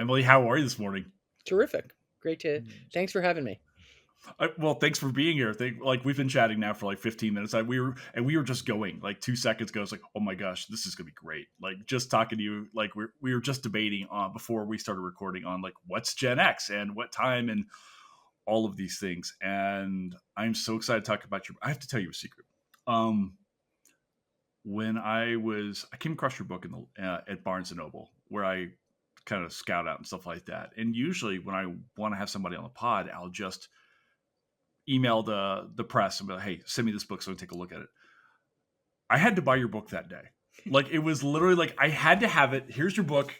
Emily, how are you this morning? Terrific. Thanks for having me. Well, thanks for being here. We've been chatting now for like 15 minutes. We were just going like 2 seconds ago. It's like, oh my gosh, this is gonna be great. Like just talking to you, like we were just debating on before we started recording on like what's Gen X and what time and all of these things. And I'm so excited to talk about I have to tell you a secret. Um, when I came across your book in the at Barnes and Noble, where I kind of scout out and stuff like that. And usually when I want to have somebody on the pod, I'll just email the press and be like, hey, send me this book so I can take a look at it. I had to buy your book that day. Like it was literally like I had to have it. Here's your book.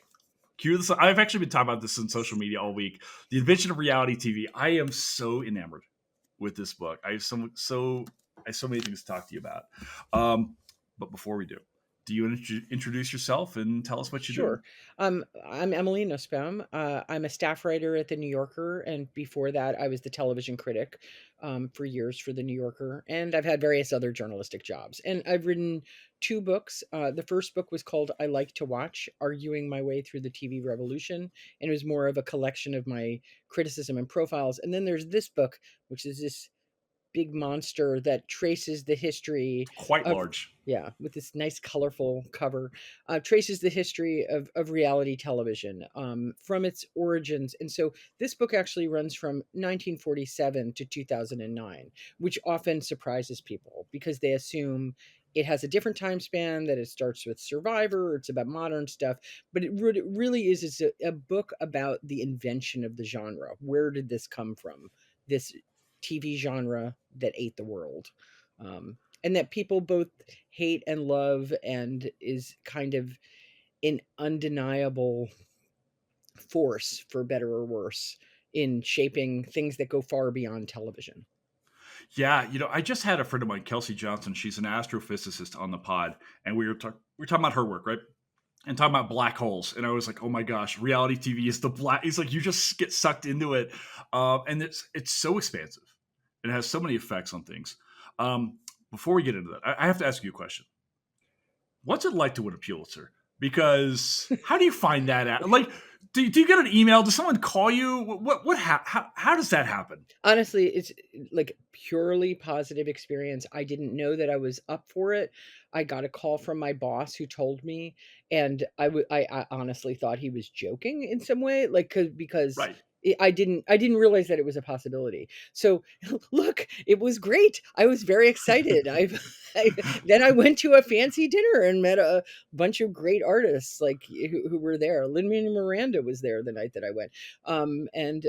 Cue this. I've actually been talking about this on social media all week. The Invention of Reality TV. I am so enamored with this book. I have so many things to talk to you about. But before we do you introduce yourself and tell us what you do? Sure. I'm Emily Nussbaum. I'm a staff writer at The New Yorker, and before that, I was the television critic for years for The New Yorker, and I've had various other journalistic jobs. And I've written two books. The first book was called I Like to Watch, Arguing My Way Through the TV Revolution, and it was more of a collection of my criticism and profiles. And then there's this book, which is this big monster that traces the history Quite of large. with this nice colorful cover, traces the history of reality television from its origins. And so this book actually runs from 1947 to 2009, which often surprises people because they assume it has a different time span, that it starts with Survivor, or it's about modern stuff. But it really is it's a book about the invention of the genre. Where did this come from? This TV genre that ate the world. And that people both hate and love, and is kind of an undeniable force, for better or worse, in shaping things that go far beyond television. Yeah, I just had a friend of mine, Kelsey Johnson. She's an astrophysicist on the pod, and we were talking about her work, right? And talking about black holes, and I was like, "Oh my gosh, reality TV is the black." It's like you just get sucked into it, and it's so expansive. It has so many effects on things. Before we get into that, I have to ask you a question. What's it like to win a Pulitzer? Because how do you find that out? Like, do you get an email? Does someone call you? How does that happen? Honestly, it's like purely positive experience. I didn't know that I was up for it. I got a call from my boss who told me, and I honestly thought he was joking in some way, like because Right. I didn't realize that it was a possibility. So look, it was great. I was very excited. Then I went to a fancy dinner and met a bunch of great artists like who were there. Lin-Manuel Miranda was there the night that I went. And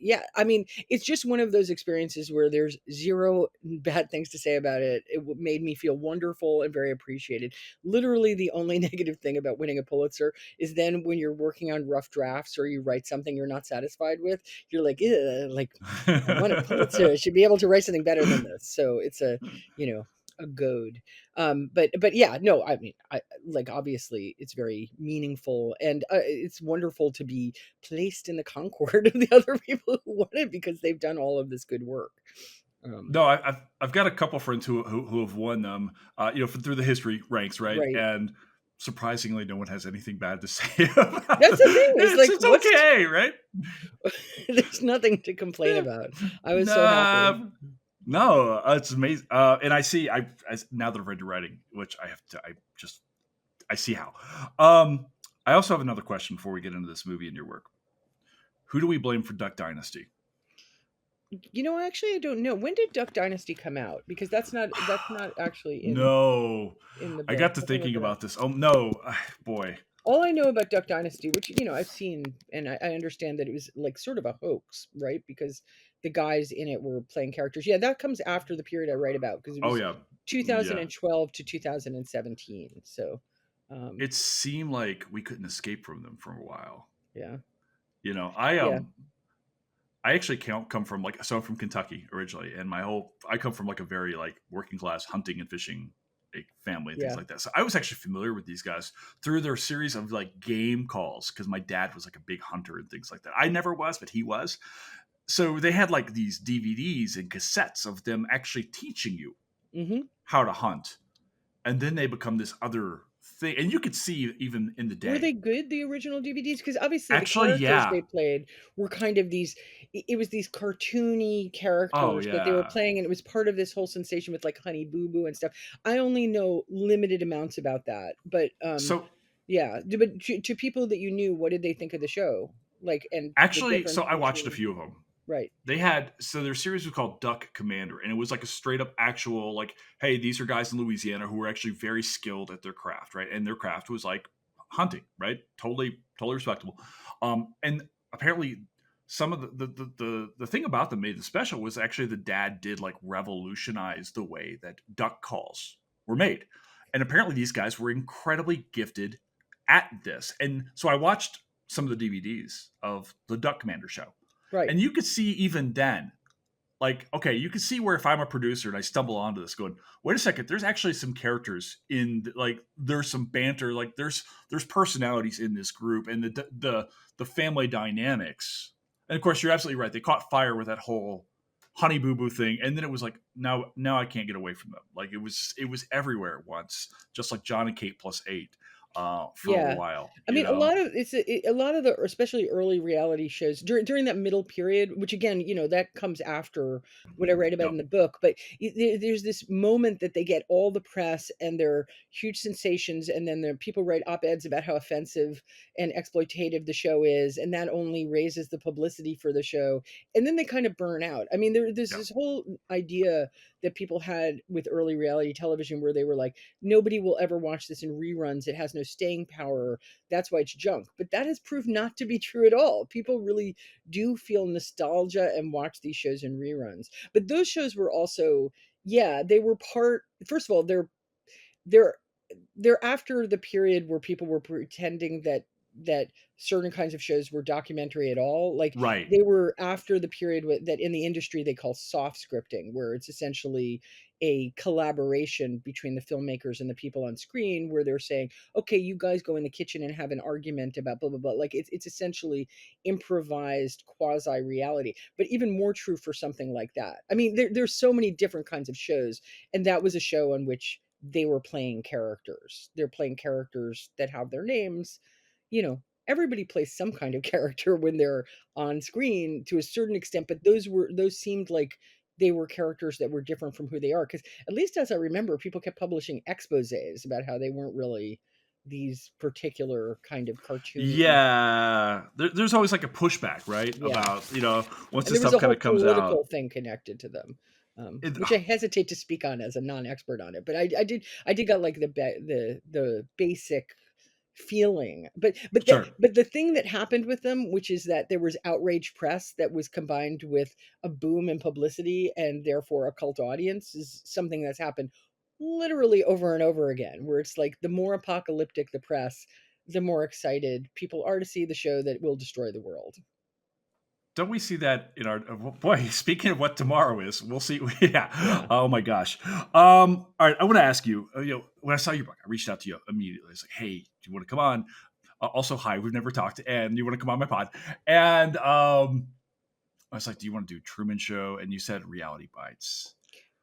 yeah, I mean, it's just one of those experiences where there's zero bad things to say about it. It made me feel wonderful and very appreciated. Literally, the only negative thing about winning a Pulitzer is then when you're working on rough drafts or you write something you're not satisfied with, you're like, "Ugh, like I won a Pulitzer. I should be able to write something better than this." So it's a goad. But yeah, no, I mean, I like obviously it's very meaningful, and it's wonderful to be placed in the concord of the other people who won it because they've done all of this good work. No, I've got a couple friends who have won them, through the history ranks, right? Right. And surprisingly, no one has anything bad to say about That's the thing. It's like, it's okay, right? there's nothing to complain about. I was so happy. Nah, no, it's amazing. And now that I've read your writing, which I see how. I also have another question before we get into this movie and your work. Who do we blame for Duck Dynasty? Actually, I don't know. When did Duck Dynasty come out? Because that's not actually No, in the I book. got to Let me look thinking it up. about this. Oh no, boy. All I know about Duck Dynasty, which I've seen, and I understand that it was like sort of a hoax, right? Because the guys in it were playing characters. Yeah, that comes after the period I write about because it Oh was yeah, yeah. 2012 to 2017. So, It seemed like we couldn't escape from them for a while. yeah, You know, I yeah, um I actually come from I'm from Kentucky originally, and I come from like a very like working class hunting and fishing like family and things yeah. like that. So I was actually familiar with these guys through their series of like game calls because my dad was like a big hunter and things like that. I never was, but he was. So they had like these DVDs and cassettes of them actually teaching you Hmm. how to hunt, and then they become this other thing, and you could see even in the Were day. they good, the original DVDs? Because obviously the Actually, characters yeah. they played were kind of these it was these cartoony Oh characters that they were yeah. playing, and it was part of this whole sensation with, like, Honey Boo Boo and stuff. I only know limited amounts about that, but, So yeah. But to people that you knew, what did they think of the show? Like, and the actually, difference so I watched a between. few of them. Right, They had so their series was called Duck Commander, and it was like a straight up actual like, hey, these are guys in Louisiana who were actually very skilled at their craft, right? And their craft was like hunting, right? Totally respectable. And apparently, some of the thing about them made the special was actually the dad did like revolutionize the way that duck calls were made, and apparently these guys were incredibly gifted at this. And so I watched some of the DVDs of the Duck Commander show, right. and you could see even then, like, okay, you can see where if I'm a producer and I stumble onto this going, wait a second, there's actually some characters like there's some banter, like there's personalities in this group and the family dynamics. And of course, you're absolutely right. They caught fire with that whole Honey Boo Boo thing, and then it was like now I can't get away from them. Like it was everywhere at once, just like John and Kate plus eight for a Yeah. while, I you mean, a know. lot of a lot of the especially early reality shows during that middle period, which again, that comes after what I write about in Yep. the book, but there's this moment that they get all the press and they're huge sensations, and then the people write op-eds about how offensive and exploitative the show is, and that only raises the publicity for the show, and then they kind of burn out. I mean, there's Yep. this whole idea that people had with early reality television where they were like, nobody will ever watch this in reruns. It has no staying power. That's why it's junk. But that has proved not to be true at all. People really do feel nostalgia and watch these shows in reruns. But those shows were also, yeah, they were part, first of all, they're they're after the period where people were pretending that certain kinds of shows were documentary at all. Like, Right. they were after the period that in the industry they call soft scripting, where it's essentially a collaboration between the filmmakers and the people on screen, where they're saying, okay, you guys go in the kitchen and have an argument about blah blah blah. Like, it's essentially improvised quasi reality, but even more true for something like that. I mean, there's so many different kinds of shows, and that was a show on which they were playing characters. They're playing characters that have their names. Everybody plays some kind of character when they're on screen to a certain extent, but those seemed like they were characters that were different from who they are. Because at least as I remember, people kept publishing exposés about how they weren't really these particular kind of cartoon. Yeah, there's always like a pushback, right? Yeah. About once And this there was stuff a kind whole of comes out. political thing connected to them, It, which I hesitate to speak on as a non-expert on it. But I did got like the basic feeling. sure. But the thing that happened with them, which is that there was outraged press that was combined with a boom in publicity and therefore a cult audience, is something that's happened literally over and over again. Where it's like the more apocalyptic the press, the more excited people are to see the show that will destroy the world. Don't we see that in our boy? Speaking of what tomorrow is, we'll see. Yeah. Yeah. Oh my gosh. All right. I want to ask you. When I saw your book, I reached out to you immediately. I was like, "Hey, do you want to come on?" Also, hi. We've never talked, and you want to come on my pod? And I was like, "Do you want to do Truman Show?" And you said Reality Bites.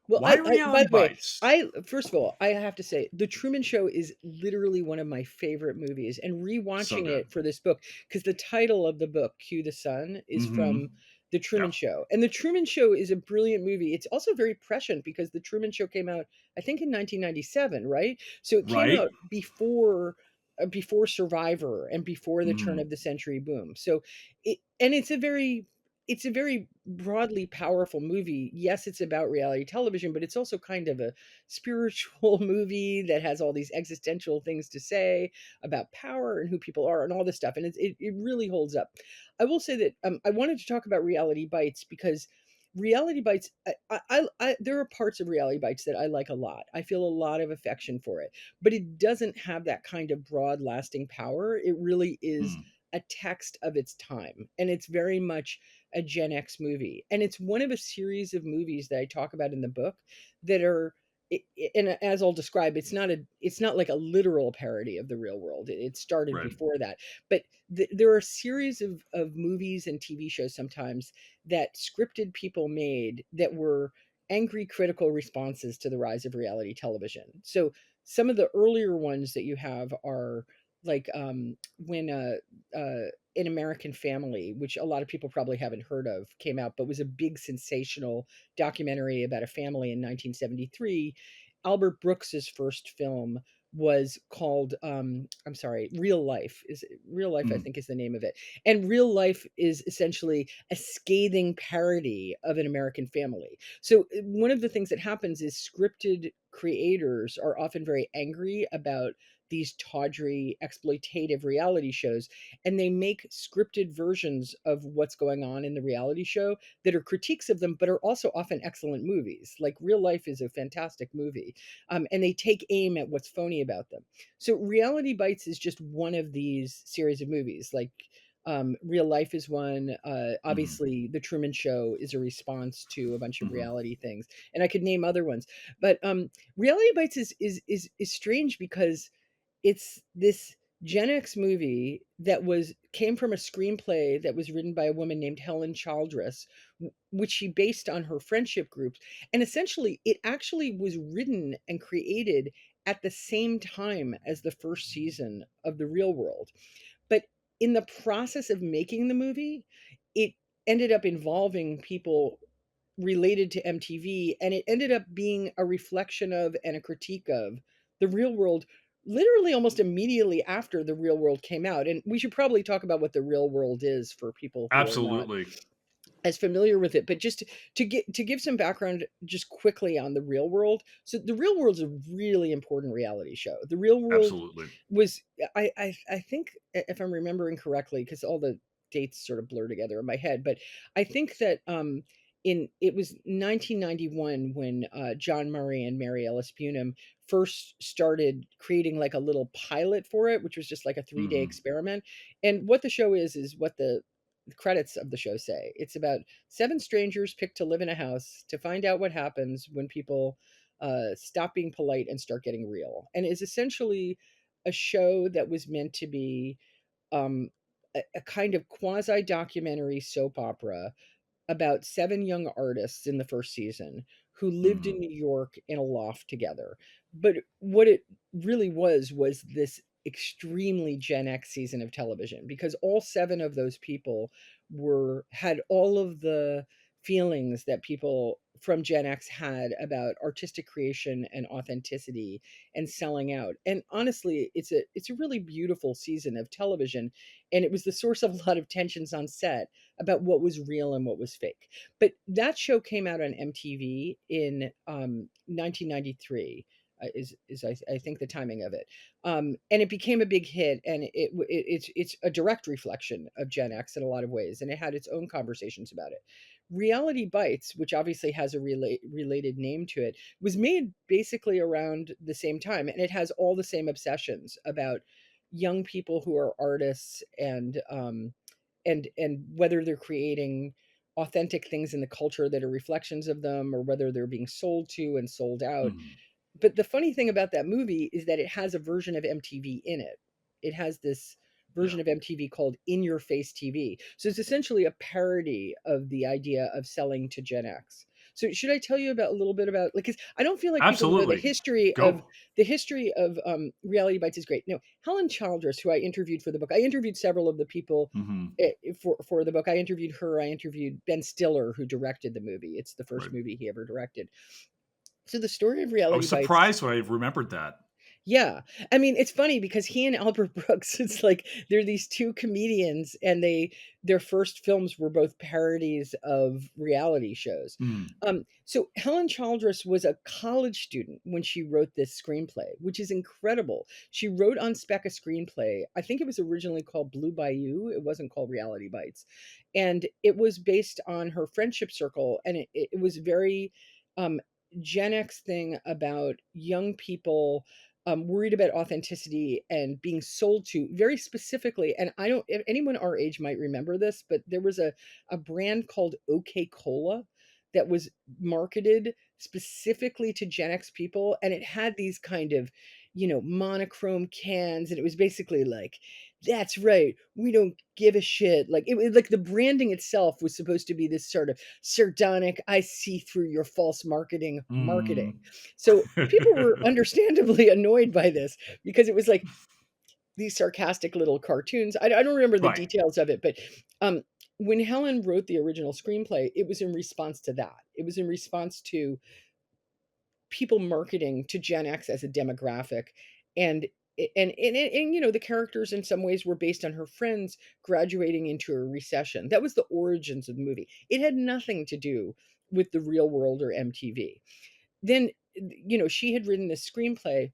Well, Why by Reality the way, Bites? I first of all, I have to say, The Truman Show is literally one of my favorite movies, and So rewatching good. it for this book, because the title of the book, Cue the Sun, is Mm-hmm. from The Truman Yep. Show. And The Truman Show is a brilliant movie. It's also very prescient because The Truman Show came out, I think, in 1997, right? So it came Right. out before Survivor and before the turn Mm, of the century boom. So it's a very broadly powerful movie. Yes, it's about reality television, but it's also kind of a spiritual movie that has all these existential things to say about power and who people are and all this stuff. And it really holds up. I will say that I wanted to talk about Reality Bites because Reality Bites, there are parts of Reality Bites that I like a lot. I feel a lot of affection for it, but it doesn't have that kind of broad, lasting power. It really is mm, a text of its time, and it's very much a Gen X movie. And it's one of a series of movies that I talk about in the book that are and as I'll describe, it's not like a literal parody of the real world. It started right. before that. But there are a series of movies and TV shows sometimes that scripted people made that were angry critical responses to the rise of reality television. So some of the earlier ones that you have are like when An American Family, which a lot of people probably haven't heard of, came out, but was a big sensational documentary about a family in 1973. Albert Brooks's first film was called I'm sorry, Real Life. Is Real Life, I Mm, think, is the name of it. And Real Life is essentially a scathing parody of An American Family. So one of the things that happens is scripted creators are often very angry about these tawdry exploitative reality shows, and they make scripted versions of what's going on in the reality show that are critiques of them, but are also often excellent movies. Like Real Life is a fantastic movie, and they take aim at what's phony about them. So Reality Bites is just one of these series of movies. Like Real Life is one. mhm, Obviously, The Truman Show is a response to a bunch of mhm. reality things, and I could name other ones. But Reality Bites is strange because it's this Gen X movie that was came from a screenplay that was written by a woman named Helen Childress, which she based on her friendship groups. And essentially, it actually was written and created at the same time as the first season of The Real World. But in the process of making the movie, it ended up involving people related to MTV, and it ended up being a reflection of and a critique of The Real World literally almost immediately after The Real World came out. And we should probably talk about what The Real World is for people who are not Absolutely, as familiar with it, but just to give some background just quickly on The Real World. So The Real World is a really important reality show. The Real World absolutely. was I think, if I'm remembering correctly, because all the dates sort of blur together in my head, but I think that in it was 1991 when John Murray and Mary Ellis Bunham first started creating like a little pilot for it, which was just like a 3-day Mhm, experiment. And what the show is what the credits of the show say. It's about 7 strangers picked to live in a house to find out what happens when people stop being polite and start getting real. And is essentially a show that was meant to be um, a kind of quasi documentary soap opera about 7 young artists in the first season who lived mhm, in New York in a loft together. But what it really was this extremely Gen X season of television, because all 7 of those people were had all of the feelings that people from Gen X had about artistic creation and authenticity and selling out. And honestly, it's a really beautiful season of television, and it was the source of a lot of tensions on set about what was real and what was fake. But that show came out on MTV in 1993. I think the timing of it, and it became a big hit, and it's a direct reflection of Gen X in a lot of ways, and it had its own conversations about it. Reality Bites, which obviously has a related name to it, was made basically around the same time, and it has all the same obsessions about young people who are artists and whether they're creating authentic things in the culture that are reflections of them, or whether they're being sold to and sold out. mhm. But the funny thing about that movie is that it has a version of MTV in it. It has this Yeah, version of MTV called In Your Face TV. So it's essentially a parody of the idea of selling to Gen X. So should I tell you about a little bit about, like, 'cause I don't feel like people know absolutely. Go. the history of Reality Bites is great. No, Helen Childress, who I interviewed for the book. I interviewed several of the people Mhm, for the book. I interviewed her. I interviewed Ben Stiller, who directed the movie. It's the first right. movie he ever directed. So the story of I Reality was Bites, surprised when I remembered that. yeah. I mean, it's funny because he and Albert Brooks, it's like they're these 2 comedians, and their first films were both parodies of reality shows. Mm, So Helen Childress was a college student when she wrote this screenplay, which is incredible. She wrote on spec a screenplay. I think it was originally called Blue Bayou. It wasn't called Reality Bites. And it was based on her friendship circle, and it was very um Gen X thing about young people worried about authenticity and being sold to very specifically. And I don't, if anyone our age might remember this, but there was a brand called OK Cola that was marketed specifically to Gen X people. And it had these kind of, monochrome cans. And it was basically like That's right. We don't give a shit. Like like the branding itself was supposed to be this sort of sardonic, I see through your false marketing. Mm. So people were understandably annoyed by this because it was like these sarcastic little cartoons. I don't remember the Right. details of it, but um, when Helen wrote the original screenplay, it was in response to that. It was in response to people marketing to Gen X as a demographic, and you know, the characters in some ways were based on her friends graduating into a recession. That was the origins of the movie. It had nothing to do with the real world or MTV. Then, you know, she had written this screenplay,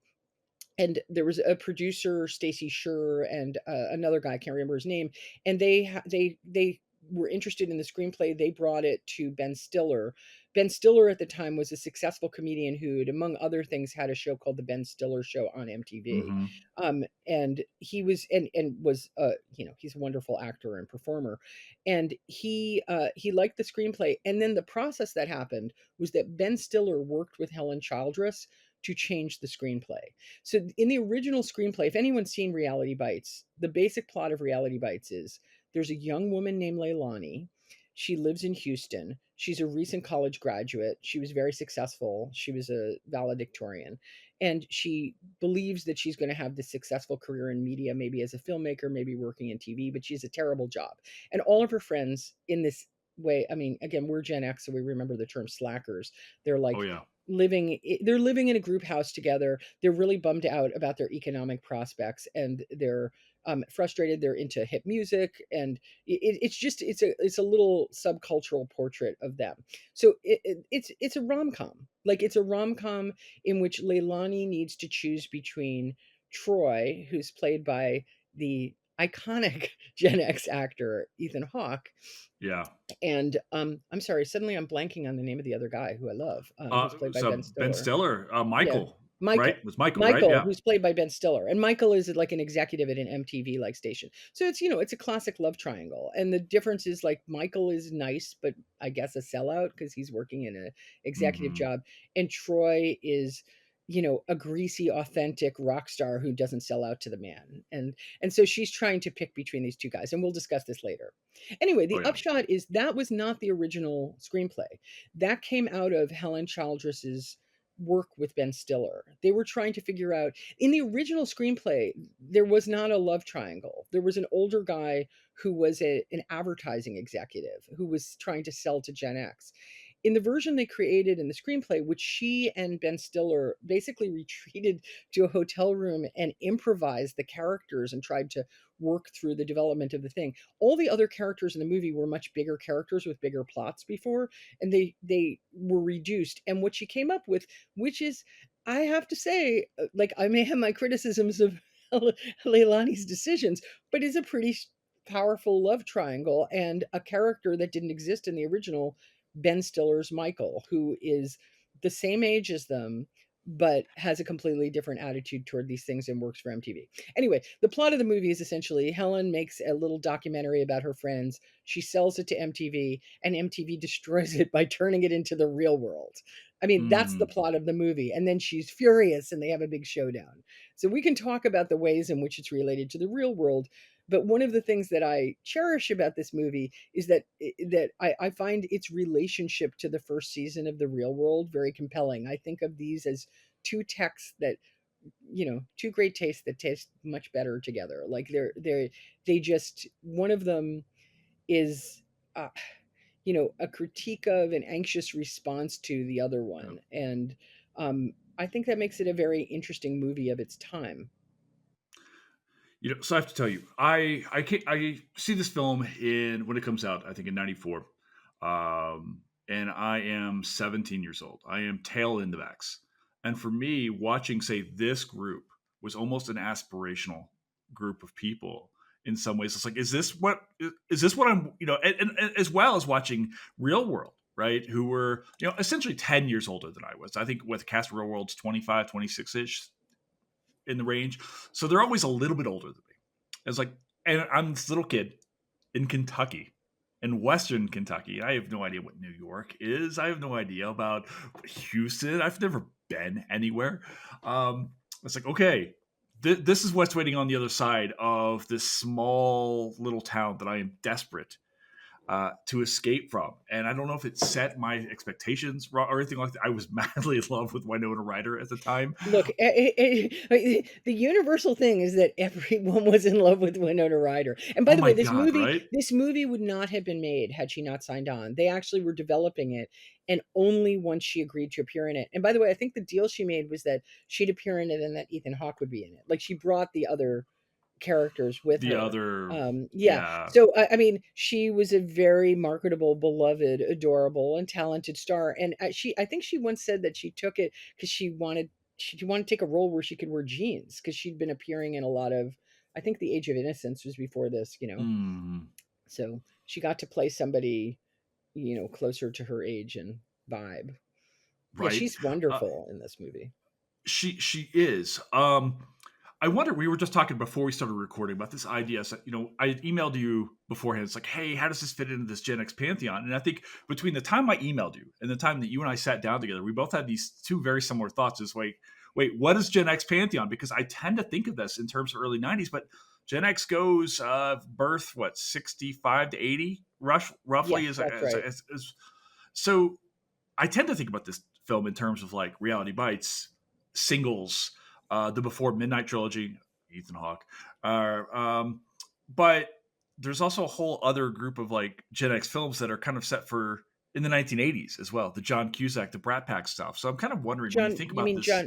and there was a producer, Stacy Sher, and another guy, I can't remember his name, and they were interested in the screenplay. They brought it to Ben Stiller. Ben Stiller at the time was a successful comedian who had, among other things, had a show called The Ben Stiller Show on MTV. Hmm. And he was and was you know, he's a wonderful actor and performer, and he liked the screenplay. And then the process that happened was that Ben Stiller worked with Helen Childress to change the screenplay. So in the original screenplay, if anyone's seen Reality Bites, the basic plot of Reality Bites is there's a young woman named Leilani. She lives in Houston. She's a recent college graduate. She was very successful. She was a valedictorian. And she believes that she's going to have this successful career in media, maybe as a filmmaker, maybe working in TV, but she's a terrible job. And all of her friends in this way, I mean, again, we're Gen X, so we remember the term slackers. They're Oh like, yeah. they're living in a group house together. They're really bummed out about their economic prospects, and they're frustrated. They're into hip music, and it's just it's a little subcultural portrait of them. So it's a rom-com. Like it's a rom-com in which Leilani needs to choose between Troy, who's played by the iconic Gen X actor Ethan Hawke, Yeah. and I'm sorry, suddenly I'm blanking on the name of the other guy who I love, who's played by So Ben Ben Stiller. Stiller, Yeah, Michael, right? Michael. It was Michael, right? Michael, Yeah. who's played by Ben Stiller, and Michael is like an executive at an MTV like station. So it's, you know, it's a classic love triangle, and the difference is like Michael is nice, but I guess a sellout because he's working in an executive Hmm. job, and Troy is, you know, a greasy, authentic rock star who doesn't sell out to the man, and so she's trying to pick between these two guys, and we'll discuss this later. Anyway, Oh the yeah. upshot is that was not the original screenplay. That came out of Helen Childress's work with Ben Stiller. They were trying to figure out in the original screenplay, there was not a love triangle. There was an older guy who was an advertising executive who was trying to sell to Gen X. In the version they created in the screenplay, which she and Ben Stiller basically retreated to a hotel room and improvised the characters and tried to work through the development of the thing. All the other characters in the movie were much bigger characters with bigger plots before, and they were reduced. And what she came up with, which is, I have to say, like I may have my criticisms of Leilani's decisions, but is a pretty powerful love triangle and a character that didn't exist in the original, Ben Stiller's Michael, who is the same age as them, but has a completely different attitude toward these things and works for MTV. Anyway, the plot of the movie is essentially Helen makes a little documentary about her friends. She sells it to MTV, and MTV destroys it by turning it into the real world. I mean, that's the Mm. plot of the movie. And then she's furious and they have a big showdown. So we can talk about the ways in which it's related to the real world. But one of the things that I cherish about this movie is that I find its relationship to the first season of The Real World very compelling. I think of these as two texts that, you know, two great tastes that taste much better together. Like they just, one of them is uh, you know, a critique of an anxious response to the other Yeah. one, and I think that makes it a very interesting movie of its time. You know, so I have to tell you, I see this film in when it comes out. I think in '94, and I am 17 years old. I am tail end of X, and for me, watching say this group was almost an aspirational group of people. In some ways, it's like, is this what I'm, you know, and as well as watching Real World, right? Who were, you know, essentially 10 years older than I was. I think with cast Real World's 25, 26 ish in the range. So they're always a little bit older than me. It's like, and I'm this little kid in Kentucky, in Western Kentucky. I have no idea what New York is. I have no idea about Houston. I've never been anywhere. It's like, okay, this is what's waiting on the other side of this small little town that I am desperate to escape from. And I don't know if it set my expectations wrong or anything like that. I was madly in love with Winona Ryder at the time. Look, the universal thing is that everyone was in love with Winona Ryder. And by Oh the my way, god, right? this movie would not have been made had she not signed on. They actually were developing it, and only once she agreed to appear in it. And by the way, I think the deal she made was that she'd appear in it and that Ethan Hawke would be in it. Like she brought the other characters with The her. other, Yeah. yeah, So I mean, she was a very marketable, beloved, adorable, and talented star. And I think she once said that she took it because she wanted to take a role where she could wear jeans because she'd been appearing in a lot of. I think The Age of Innocence was before this, you know. mm, So she got to play somebody, you know, closer to her age and vibe. Yeah, right. she's Uh, wonderful in this movie. she is. I wonder. We were just talking before we started recording about this idea. So, I had emailed you beforehand. It's like, hey, how does this fit into this Gen X pantheon? And I think between the time I emailed you and the time that you and I sat down together, we both had these two very similar thoughts. Is wait, what is Gen X pantheon? Because I tend to think of this in terms of early '90s, but Gen X goes birth 65 to 80, roughly. Yes, that's right. So I tend to think about this film in terms of like Reality Bites, Singles, the Before Midnight trilogy, Ethan Hawke. But there's also a whole other group of like Gen X films that are kind of set for in the 1980s as well, the John Cusack, the Brat Pack stuff. So I'm kind of wondering when you John, think you about mean this.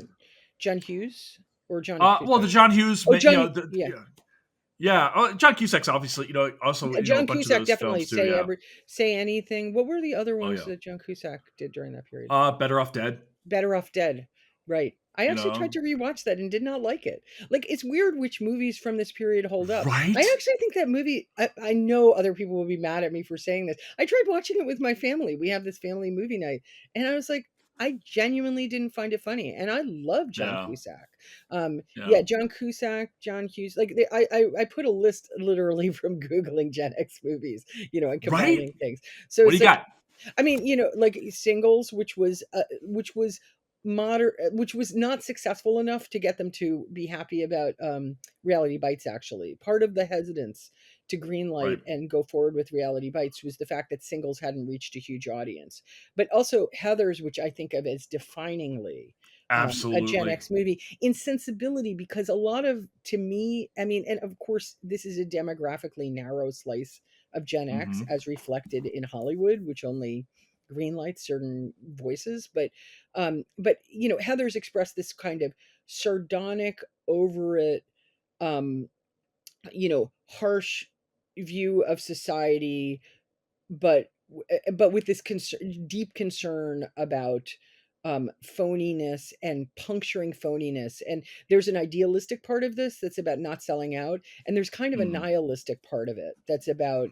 John Hughes or John Well, the Cusack? John Hughes, Oh, John, yeah. yeah, John Cusack's obviously, also, a John bunch of Cusack those definitely films too. Yeah. say anything. What were the other Oh ones yeah. that John Cusack did during that period? Better Off Dead. Better Off Dead. Right. I You actually tried know, to rewatch that and did not like it. Like, it's weird which movies from this period hold up. I right? actually think that movie, I know other people will be mad at me for saying this. I tried watching it with my family. We have this family movie night. And I was like, I genuinely didn't find it funny. And I love John Yeah. Cusack. Yeah. Yeah, John Cusack, John Hughes. Like, I put a list literally from Googling Gen X movies, you know, and Right? combining things. So What do it's you like, got? I mean, you know, like Singles, which was which was not successful enough to get them to be happy about Reality Bites. Actually, part of the hesitance to greenlight Right. and go forward with Reality Bites was the fact that Singles hadn't reached a huge audience, but also Heathers, which I think of as definingly a Gen Absolutely. X movie in sensibility, because a lot of, to me, I mean, and of course, this is a demographically narrow slice of Gen X Hmm. as reflected in Hollywood, which only greenlights certain voices. But you know, Heather's expressed this kind of sardonic, over it, um, you know, harsh view of society, but but with this deep concern about phoniness and puncturing phoniness. And there's an idealistic part of this that's about not selling out, and there's kind of a Hmm. nihilistic part of it that's about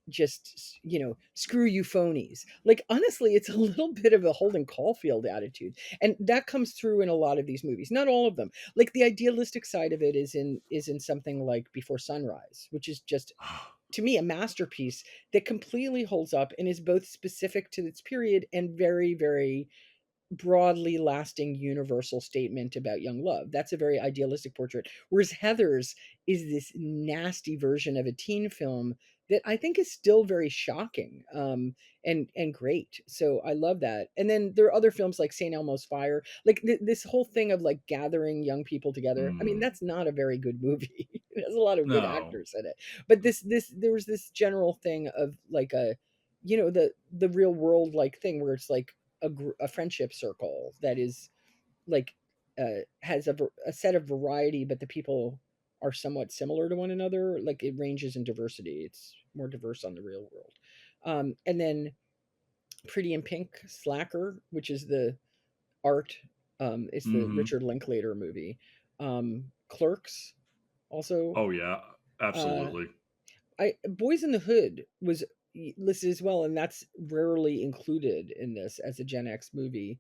just, you know, screw you phonies. Like, honestly, it's a little bit of a Holden Caulfield attitude, and that comes through in a lot of these movies, not all of them. Like, the idealistic side of it is in something like Before Sunrise, which is just, to me, a masterpiece that completely holds up and is both specific to its period and very, very broadly lasting universal statement about young love. That's a very idealistic portrait. Whereas Heather's is this nasty version of a teen film that I think is still very shocking, and great. So I love that. And then there are other films like St. Elmo's Fire, like this whole thing of like gathering young people together. I mean, Mm. that's not a very good movie. It has a lot of good No. actors in it, but this there was this general thing of like a, you know, the real world like thing where it's like a friendship circle that is like has a set of variety, but the people are somewhat similar to one another. Like, it ranges in diversity. It's more diverse on the real world. And then Pretty in Pink, Slacker, which is the art. It's the Hmm. Richard Linklater movie. Clerks, also. Oh yeah. Uh, Absolutely. I Boys in the Hood was listed as well, and that's rarely included in this as a Gen X movie.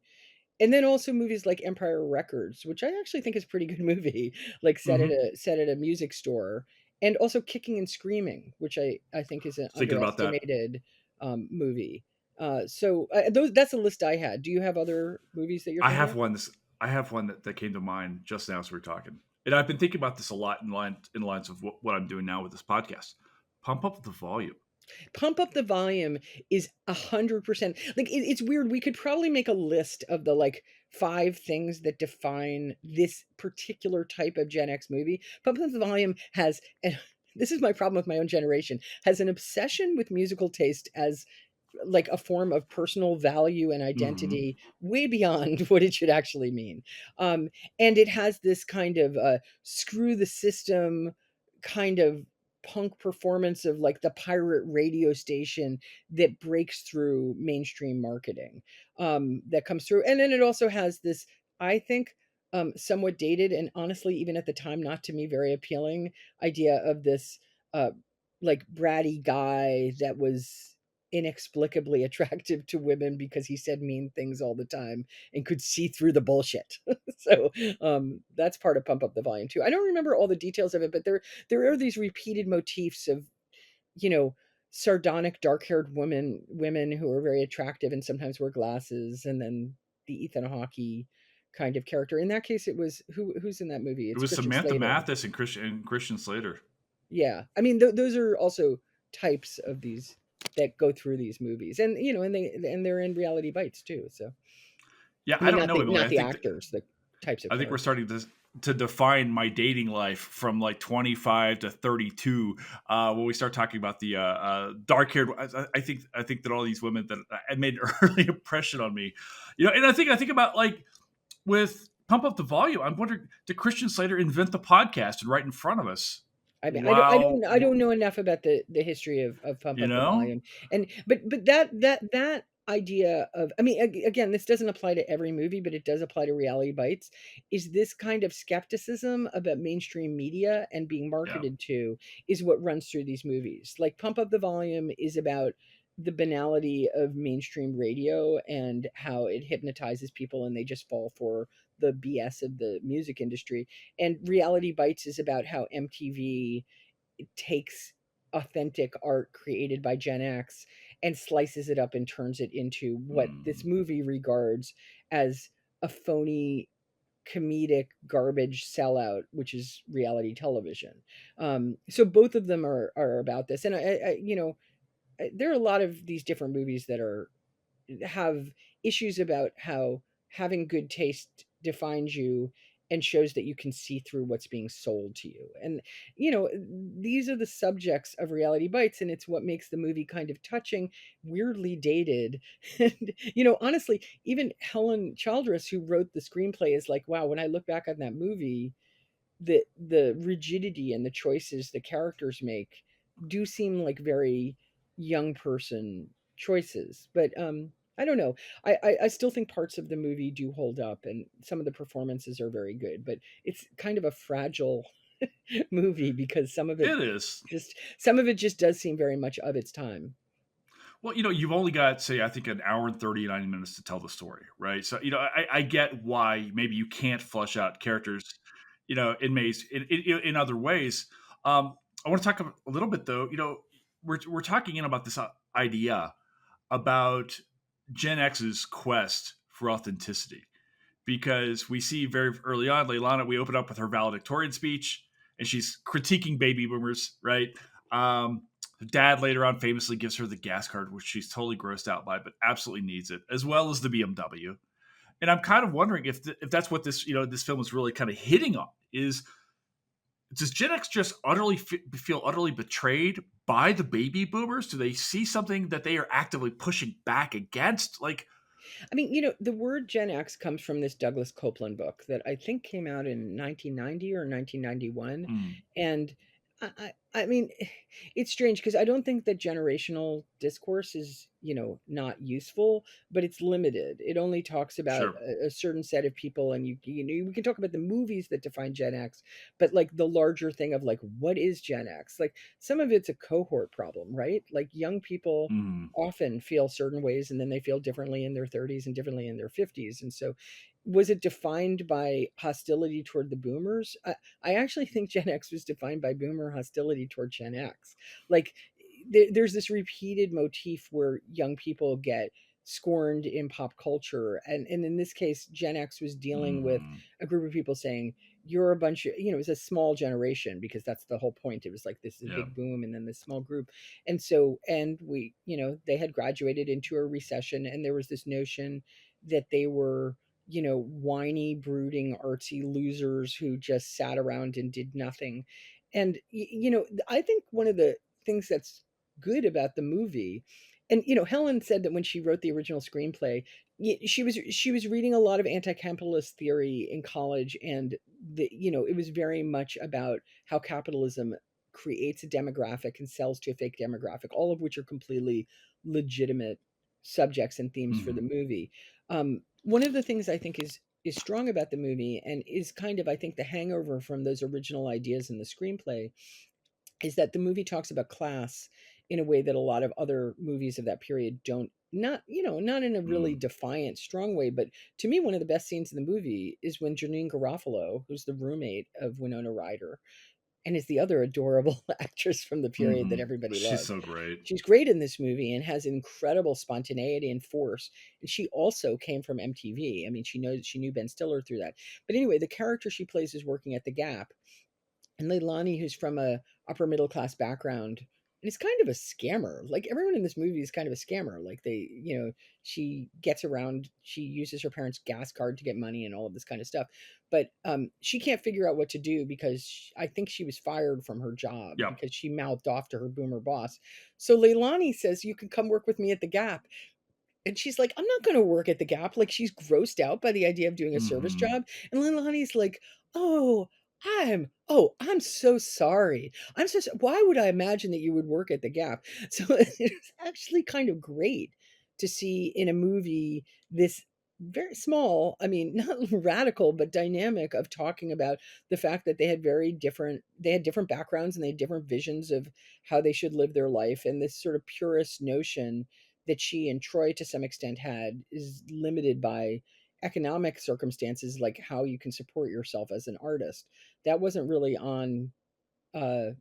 And then also movies like Empire Records, which I actually think is a pretty good movie, like Hmm. set at a music store, and also Kicking and Screaming, which I think is an Thinking about that, underestimated movie. So those that's a list I had. Do you have other movies that you're I thinking have of? one. I have one that came to mind just now as we are talking. And I've been thinking about this a lot in lines of what I'm doing now with this podcast. Pump up the volume. Pump Up the Volume is 100%. Like, it's weird. We could probably make a list of the like 5 things that define this particular type of Gen X movie. Pump Up the Volume has, and this is my problem with my own generation, has an obsession with musical taste as like a form of personal value and Hmm. identity way beyond what it should actually mean. Um, and it has this kind of screw the system kind of punk performance of like the pirate radio station that breaks through mainstream marketing, that comes through. And then it also has this, I think, somewhat dated and honestly, even at the time, not to me very appealing idea of this uh, like bratty guy that was inexplicably attractive to women because he said mean things all the time and could see through the bullshit. So that's part of Pump Up the Volume too. I don't remember all the details of it, but there are these repeated motifs of, you know, sardonic dark-haired women who are very attractive and sometimes wear glasses, and then the Ethan Hawke kind of character. In that case, it was who's in that movie? It It's was Christian Samantha Slater. Mathis and Christian Slater. Yeah, I mean, those are also types of these that go through these movies, and you know, and they're in Reality Bites too. So, Yeah, I I mean, don't know, Emily. not the actors, the types of I think we're characters. starting to define my dating life from like 25 to 32 when we start talking about the dark haired. I think that all these women that had made an early impression on me, and I think about like with Pump Up the Volume. I'm wondering, did Christian Slater invent the podcast and right in front of us? I mean, Wow, I don't know enough about the history of Pump you Up the know, Volume, and but that idea of, I mean, again, this doesn't apply to every movie, but it does apply to Reality Bites. Is this kind of skepticism about mainstream media and being yeah. marketed to is what runs through these movies. Like Pump Up the Volume is about the banality of mainstream radio and how it hypnotizes people and they just fall for the BS of the music industry. And Reality Bites is about how MTV takes authentic art created by Gen X and slices it up and turns it into what this Hmm. movie regards as a phony comedic garbage sellout, which is reality television. So both of them are about this, and you know, there are a lot of these different movies that are have issues about how having good taste defines you and shows that you can see through what's being sold to you. And, you know, these are the subjects of Reality Bites, and it's what makes the movie kind of touching, weirdly dated. And, you know, honestly, even Helen Childress, who wrote the screenplay, is like, wow, when I look back on that movie, the rigidity and the choices the characters make do seem like very young person choices. But I don't know. I still think parts of the movie do hold up and some of the performances are very good, but it's kind of a fragile movie because It is. some of it just does seem very much of its time. Well, you've only got, say, I think an hour and 30, 90 minutes to tell the story, right? So, I get why maybe you can't flush out characters, in other ways. I want to talk a little bit, though. We're talking about this idea about Gen X's quest for authenticity because we see very early on, Leilani, we open up with her valedictorian speech and she's critiquing baby boomers, right? Dad later on famously gives her the gas card, which she's totally grossed out by, but absolutely needs it, as well as the BMW. And I'm kind of wondering if that's what this film is really kind of hitting on is, does Gen X just utterly feel utterly betrayed by the baby boomers? Do they see something that they are actively pushing back against? Like, I mean, you know, the word Gen X comes from this Douglas Copeland book that I think came out in 1990 or 1991. mm, And I mean, it's strange because I don't think that generational discourse is, you know, not useful, but it's limited. It only talks about sure. a certain set of people, and you know, we can talk about the movies that define Gen X, but like the larger thing of like, what is Gen X? Like some of it's a cohort problem, right? Like young people Mm, often feel certain ways and then they feel differently in their 30s and differently in their 50s. And so was it defined by hostility toward the boomers? I actually think Gen X was defined by boomer hostility toward Gen X. Like there's this repeated motif where young people get scorned in pop culture. And in this case, Gen X was dealing with Mhm. a group of people saying, you're a bunch of, it was a small generation, because that's the whole point. It was like this is a Yeah. big boom and then this small group. And so, and we, they had graduated into a recession, and there was this notion that they were, whiny, brooding, artsy losers who just sat around and did nothing. And, I think one of the things that's good about the movie, and Helen said that when she wrote the original screenplay, she was reading a lot of anti-capitalist theory in college, and it was very much about how capitalism creates a demographic and sells to a fake demographic, all of which are completely legitimate subjects and themes for the Mhm. movie. One of the things I think is strong about the movie, and is kind of, I think, the hangover from those original ideas in the screenplay, is that the movie talks about class in a way that a lot of other movies of that period don't. Not in a really Mm. defiant, strong way, but to me, one of the best scenes in the movie is when Janine Garofalo, who's the roommate of Winona Ryder, and is the other adorable actress from the period that Mhm. everybody She's loves. so great. She's great in this movie and has incredible spontaneity and force. And she also came from MTV. I mean, she knew Ben Stiller through that. But anyway, the character she plays is working at the Gap, and Leilani, who's from a upper middle class background, and is kind of a scammer. Like, everyone in this movie is kind of a scammer. Like, she gets around, she uses her parents' gas card to get money and all of this kind of stuff. But she can't figure out what to do, because I think she was fired from her job Yep. because she mouthed off to her boomer boss. So Leilani says, "You can come work with me at the Gap." And she's like, "I'm not gonna work at the Gap." Like, she's grossed out by the idea of doing a service Mhm. job. And Leilani's like, I'm so sorry. Why would I imagine that you would work at the Gap?" So it's actually kind of great to see in a movie this very small, I mean, not radical, but dynamic, of talking about the fact that they had different backgrounds, and they had different visions of how they should live their life. And this sort of purist notion that she and Troy to some extent had is limited by economic circumstances, like how you can support yourself as an artist. That wasn't really on uh,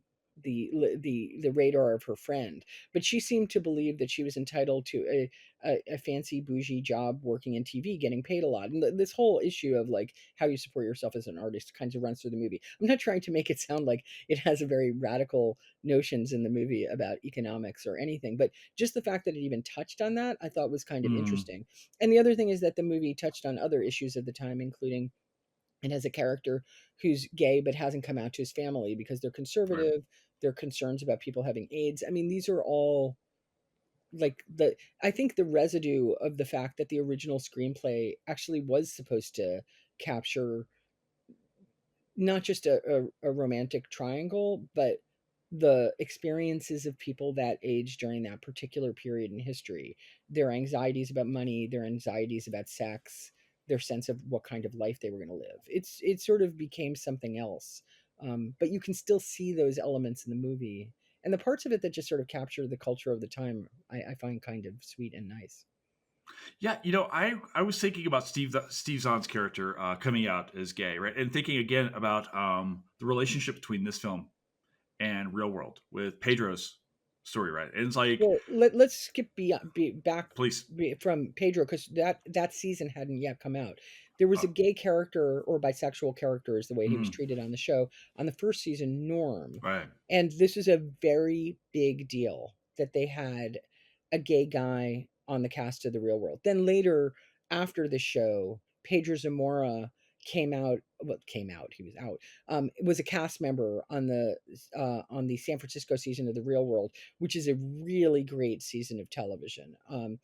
the radar of her friend, but she seemed to believe that she was entitled to a fancy bougie job working in TV, getting paid a lot. And this whole issue of like how you support yourself as an artist kind of runs through the movie. I'm not trying to make it sound like it has a very radical notions in the movie about economics or anything, but just the fact that it even touched on that, I thought was kind of Mhm. interesting. And the other thing is that the movie touched on other issues of the time, including, and has a character who's gay but hasn't come out to his family because they're Right. conservative. They're concerns about people having AIDS. I mean, these are all like the I think the residue of the fact that the original screenplay actually was supposed to capture not just a romantic triangle, but the experiences of people that age during that particular period in history, their anxieties about money, their anxieties about sex, their sense of what kind of life they were going to live. It sort of became something else, but you can still see those elements in the movie, and the parts of it that just sort of capture the culture of the time. I find kind of sweet and nice. Yeah, I was thinking about Steve Zahn's character coming out as gay, right, and thinking again about the relationship between this film and Real World with Pedro's story, right? And it's like, Well, let's skip back please, from Pedro, because that season hadn't yet come out. There was a oh, gay character, or bisexual character, is the way he was mm, treated on the show on the first season, Norm. right, And this is a very big deal that they had a gay guy on the cast of The Real World. Then later, after the show, Pedro Zamora came out, he was out, was a cast member on the San Francisco season of The Real World, which is a really great season of television. And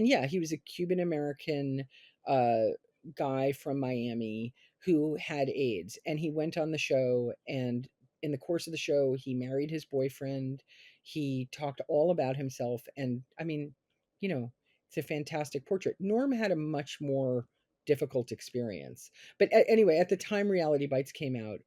yeah, he was a Cuban American uh, guy from Miami who had AIDS, and he went on the show, and in the course of the show, he married his boyfriend. He talked all about himself, and I mean, you know, it's a fantastic portrait. Norm had a much more difficult experience, but anyway, at the time Reality Bites came out,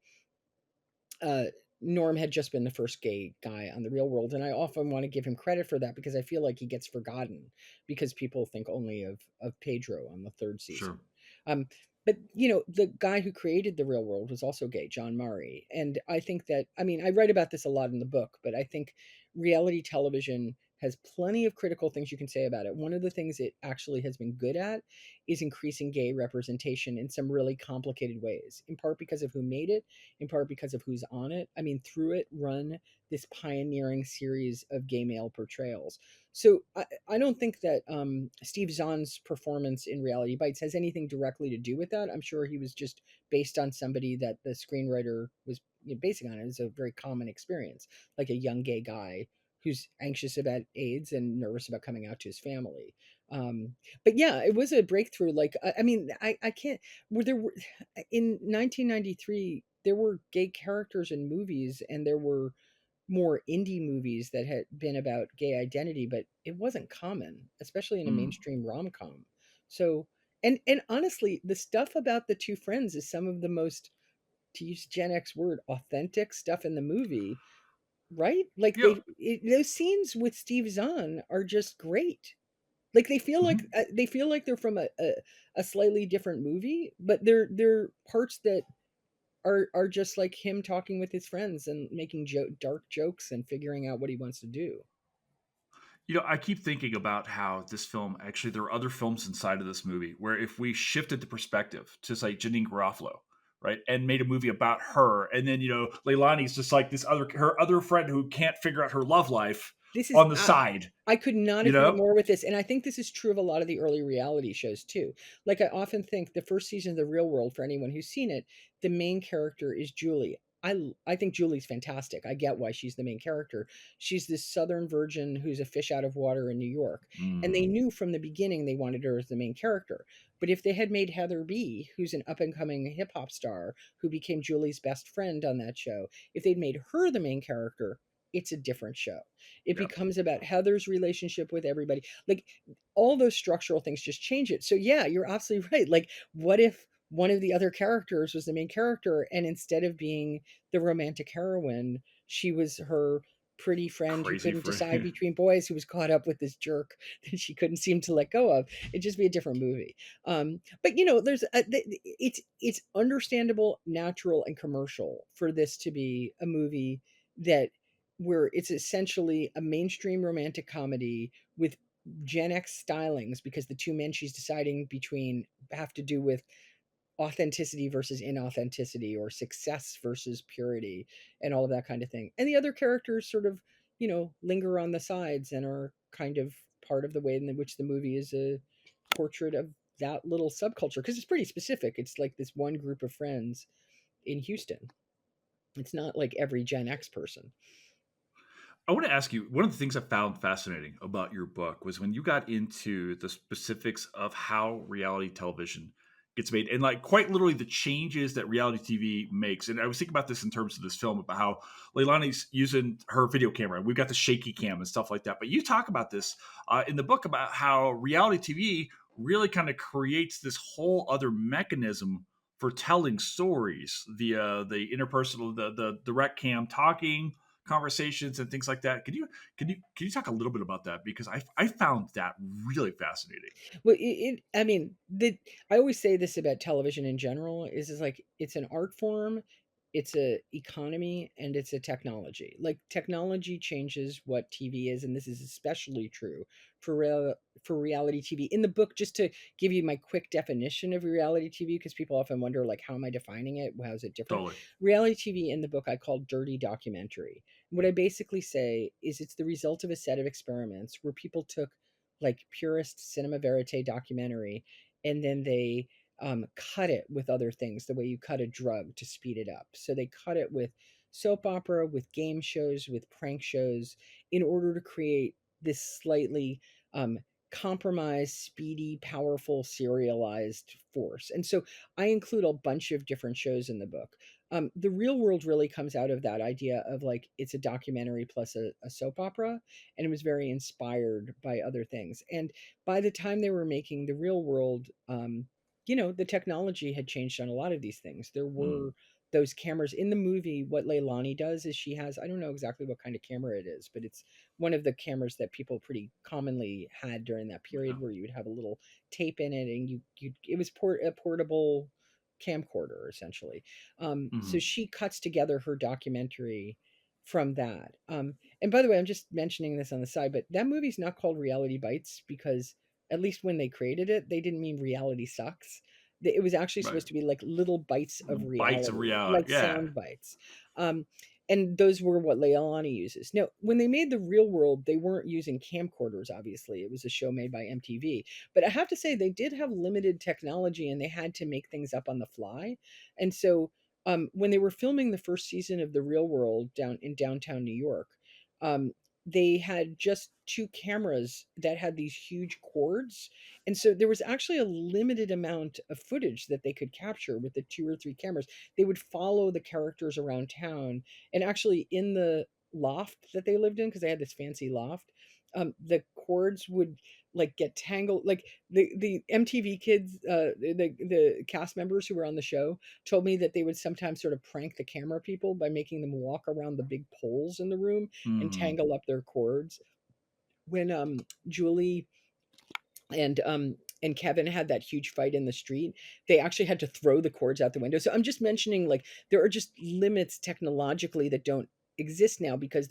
uh, Norm had just been the first gay guy on The Real World, and I often want to give him credit for that, because I feel like he gets forgotten because people think only of Pedro on the third season. sure, Um, but the guy who created The Real World was also gay, John Murray, and I think that, I mean, I write about this a lot in the book, but I think reality television has plenty of critical things you can say about it. One of the things it actually has been good at is increasing gay representation in some really complicated ways, in part because of who made it, in part because of who's on it. I mean, through it run this pioneering series of gay male portrayals. So I don't think that Steve Zahn's performance in Reality Bites has anything directly to do with that. I'm sure he was just based on somebody that the screenwriter was, you know, basing on. It was a very common experience, like a young gay guy who's anxious about AIDS and nervous about coming out to his family. Um, but yeah, it was a breakthrough. Like, I mean, I can't, in 1993, there were gay characters in movies, and there were more indie movies that had been about gay identity, but it wasn't common, especially in a Mm. mainstream rom-com. So, and honestly, the stuff about the two friends is some of the most, to use Gen X word, authentic stuff in the movie, right? Like Yeah. those scenes with Steve Zahn are just great. Like Mhm. they feel like they're from a slightly different movie, but they're parts that are just like him talking with his friends and making dark jokes and figuring out what he wants to do. You know, I keep thinking about how this film actually there are other films inside of this movie where if we shifted the perspective to say Janine Garofalo, right, and made a movie about her, and then Leilani's just like this other her other friend who can't figure out her love life This is on the side, I could not you agree know. more with this, and I think this is true of a lot of the early reality shows too. Like, I often think the first season of The Real World, for anyone who's seen it, the main character is Julie. I think Julie's fantastic. I get why she's the main character. She's this Southern virgin who's a fish out of water in New York, and they Mm, knew from the beginning they wanted her as the main character. But if they had made Heather B, who's an up and coming hip hop star who became Julie's best friend on that show, if they'd made her the main character, it's a different show. It yeah, becomes about Heather's relationship with everybody. Like, all those structural things just change it. So yeah, you're absolutely right. Like, what if one of the other characters was the main character, and instead of being the romantic heroine, she was her pretty friend who crazy couldn't for decide between boys, who was caught up with this jerk that she couldn't seem to let go of. It'd just be a different movie. But you know, it's understandable, natural, and commercial for this to be a movie that, where it's essentially a mainstream romantic comedy with Gen X stylings, because the two men she's deciding between have to do with authenticity versus inauthenticity, or success versus purity, and all of that kind of thing. And the other characters sort of, you know, linger on the sides and are kind of part of the way in which the movie is a portrait of that little subculture, because it's pretty specific. It's like this one group of friends in Houston. It's not like every Gen X person. I want to ask you one of the things I found fascinating about your book was when you got into the specifics of how reality television gets made and like quite literally the changes that reality TV makes. And I was thinking about this in terms of this film about how Leilani's using her video camera and we've got the shaky cam and stuff like that. But you talk about this in the book about how reality TV really kind of creates this whole other mechanism for telling stories, the interpersonal, the direct cam talking conversations and things like that. Can you talk a little bit about that because I found that really fascinating. Well, I mean, I always say this about television in general is like, it's an art form, it's a economy, and it's a technology. Like, technology changes what TV is, and this is especially true for for reality TV. In the book, just to give you my quick definition of reality TV, because people often wonder, like, how am I defining it? How is it different? Totally. Reality TV in the book I call dirty documentary. What I basically say is it's the result of a set of experiments where people took, like, purist cinema verite documentary, and then they cut it with other things, the way you cut a drug to speed it up. So they cut it with soap opera, with game shows, with prank shows, in order to create this slightly um, compromised, speedy, powerful, serialized force. And so I include a bunch of different shows in the book. The Real World really comes out of that idea of, like, it's a documentary plus a soap opera, and it was very inspired by other things. And by the time they were making The Real World, you know, the technology had changed on a lot of these things. There Mm, were those cameras in the movie. What Leilani does is she has, I don't know exactly what kind of camera it is, but it's one of the cameras that people pretty commonly had during that yeah. period, where you would have a little tape in it, and you it was a portable camcorder essentially. So Mhm. she cuts together her documentary from that. And by the way, I'm just mentioning this on the side, but that movie's not called Reality Bites because at least when they created it, they didn't mean reality sucks. It was actually Right. supposed to be like little bites of Bites of reality, reality. like Yeah. sound bites. Um, and those were what Leilani uses. Now, when they made The Real World, they weren't using camcorders, obviously. It was a show made by MTV. But I have to say, they did have limited technology and they had to make things up on the fly. And so when they were filming the first season of The Real World down in downtown New York, um, they had just two cameras that had these huge cords. And so there was actually a limited amount of footage that they could capture with the two or three cameras. They would follow the characters around town. And actually, in the loft that they lived in, because they had this fancy loft, the cords would like get tangled. Like the MTV kids, the cast members who were on the show told me that they would sometimes sort of prank the camera people by making them walk around the big poles in the room and Hmm. tangle up their cords. When Julie and Kevin had that huge fight in the street, they actually had to throw the cords out the window. So I'm just mentioning like there are just limits technologically that don't exist now because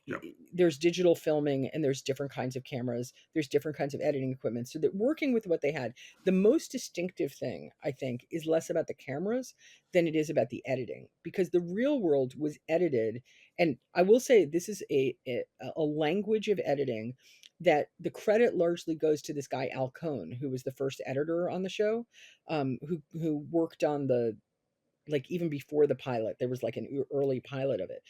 Yep. there's digital filming and there's different kinds of cameras, there's different kinds of editing equipment, so that working with what they had, the most distinctive thing I think is less about the cameras than it is about the editing, because The Real World was edited, and I will say this is a language of editing that the credit largely goes to this guy Al Cohn, who was the first editor on the show, who worked on the, like, even before the pilot there was like an early pilot of it.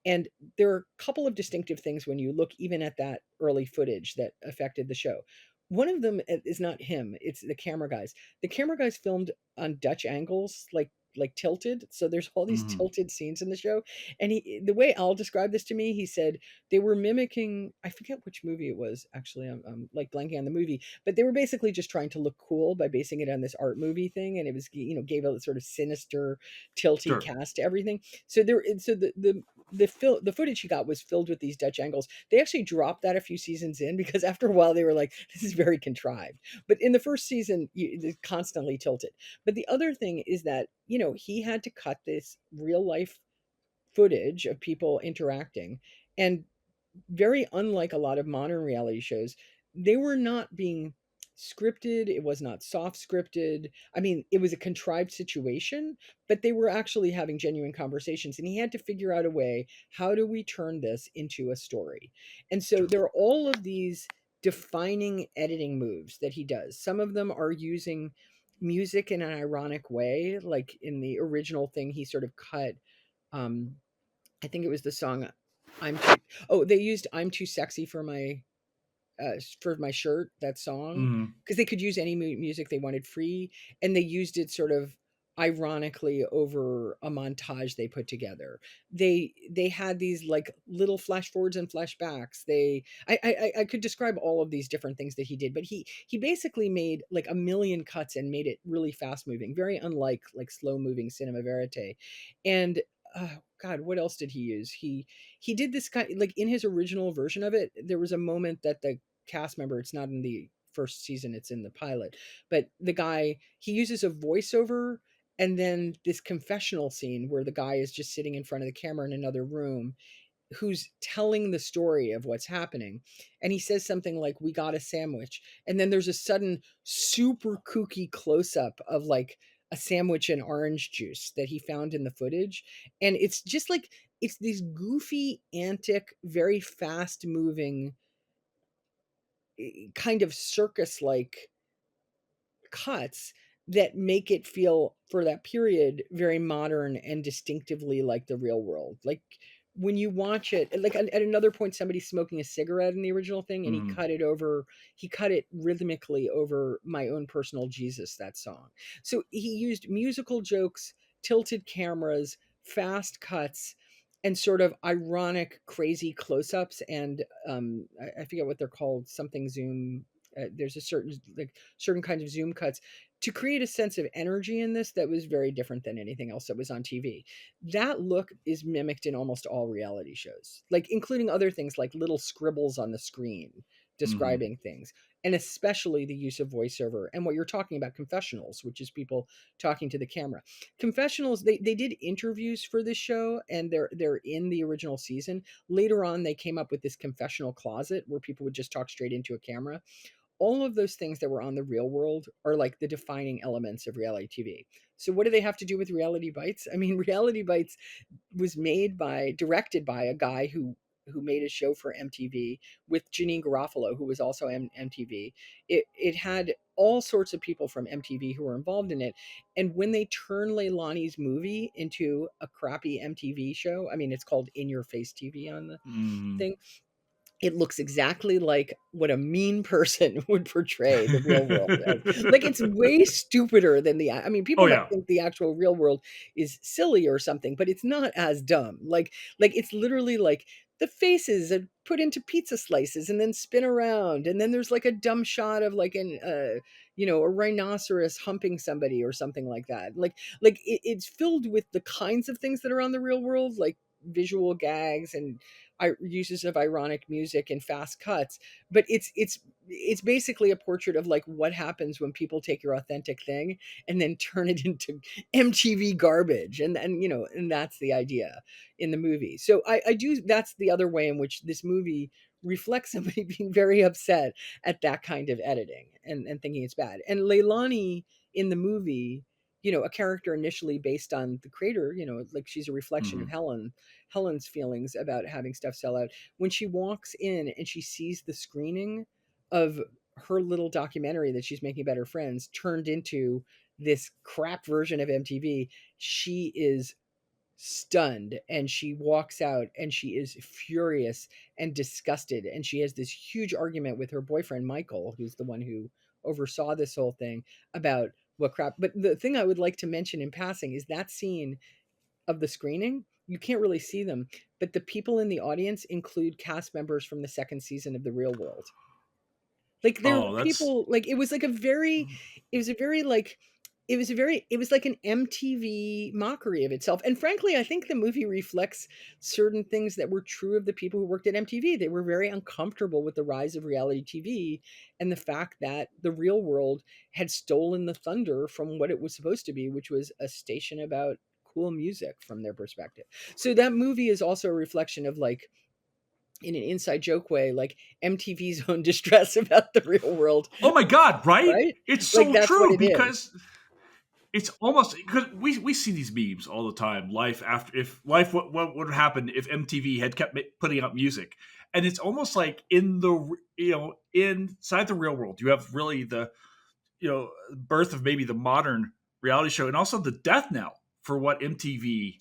And there are a couple of distinctive things when you look even at that early footage that affected the show. One of them is not him, it's the camera guys. The camera guys filmed on Dutch angles, like tilted. So there's all these Hmm. tilted scenes in the show. And the way Al described this to me, he said they were mimicking, I forget which movie it was actually. I'm like blanking on the movie, but they were basically just trying to look cool by basing it on this art movie thing. And it was, gave a sort of sinister, tilty Sure. cast to everything. So the footage he got was filled with these Dutch angles. They actually dropped that a few seasons in because after a while they were like, this is very contrived. But in the first season, it's constantly tilted. But the other thing is that, he had to cut this real life footage of people interacting. And very unlike a lot of modern reality shows, they were not being scripted. It was not soft scripted. I mean, it was a contrived situation, but they were actually having genuine conversations. And he had to figure out a way, how do we turn this into a story? And so Sure. there are all of these defining editing moves that he does. Some of them are using music in an ironic way, like in the original thing, he sort of cut. Um, I think it was the song I'm too oh, they used "I'm Too Sexy for my shirt," that song, Hmm. because they could use any music they wanted free, and they used it sort of ironically over a montage they put together. They had these, like, little flash forwards and flashbacks. I could describe all of these different things that he did, but he basically made, like, a million cuts and made it really fast moving, very unlike, like, slow moving cinema verite. And, God, what else did he use? He did this kind, like, in his original version of it, there was a moment that the cast member, it's not in the first season, it's in the pilot, but the guy, he uses a voiceover and then this confessional scene where the guy is just sitting in front of the camera in another room, who's telling the story of what's happening. And he says something like, "We got a sandwich." And then there's a sudden super kooky close up of like a sandwich and orange juice that he found in the footage. And it's just like, it's these goofy, antic, very fast moving, kind of circus like cuts that make it feel, for that period, very modern and distinctively like the real world. Like, when you watch it, like at another point, somebody's smoking a cigarette in the original thing, and Hmm. he cut it rhythmically over "My Own Personal Jesus," that song. So he used musical jokes, tilted cameras, fast cuts, and sort of ironic, crazy close-ups, and I forget what they're called, something zoom. There's a certain kinds of zoom cuts to create a sense of energy in this that was very different than anything else that was on TV. That look is mimicked in almost all reality shows, like including other things like little scribbles on the screen Hmm. describing things. and especially the use of voiceover and what you're talking about, confessionals, which is people talking to the camera. Confessionals, they did interviews for this show, and they're in the original season. Later on, they came up with this confessional closet where people would just talk straight into a camera. All of those things that were on the Real World are like the defining elements of reality TV. So what do they have to do with Reality Bites? I mean, Reality Bites was directed by a guy who made a show for MTV with Janine Garofalo, who was also MTV. It had all sorts of people from MTV who were involved in it. And when they turn Leilani's movie into a crappy MTV show, I mean, it's called In Your Face TV on the Mm. thing. It looks exactly like what a mean person would portray the real world as. Like, it's way stupider than I mean, Oh people might yeah. think the actual real world is silly or something, but it's not as dumb. Like it's literally like the faces are put into pizza slices and then spin around, and then there's like a dumb shot of like a rhinoceros humping somebody or something like that. It's filled with the kinds of things that are on the real world, like visual gags and uses of ironic music and fast cuts, but it's basically a portrait of like what happens when people take your authentic thing and then turn it into MTV garbage, and that's the idea in the movie. So I do, that's the other way in which this movie reflects somebody being very upset at that kind of editing and thinking it's bad. And Leilani in the movie, a character initially based on the creator, like she's a reflection of Mhm. Helen's feelings about having stuff sell out. When she walks in and she sees the screening of her little documentary that she's making about her friends turned into this crap version of MTV, she is stunned, and she walks out and she is furious and disgusted, and she has this huge argument with her boyfriend Michael, who's the one who oversaw this whole thing, about what crap. But the thing I would like to mention in passing is that scene of the screening, you can't really see them, but the people in the audience include cast members from the second season of The Real World. Like, there were Oh, that's people, like, it was like a very it was a very, like it was like an MTV mockery of itself, and frankly, I think the movie reflects certain things that were true of the people who worked at MTV. They were very uncomfortable with the rise of reality TV and the fact that The Real World had stolen the thunder from what it was supposed to be, which was a station about cool music from their perspective. So that movie is also a reflection of, like, in an inside joke way, like MTV's own distress about the real world, oh my god, right? right? It's Like, so that's what true it is. because it's almost because we see these memes all the time. Life after if life what would happen if MTV had kept putting out music, and it's almost like in the inside the real world you have really the birth of maybe the modern reality show and also the death knell for what MTV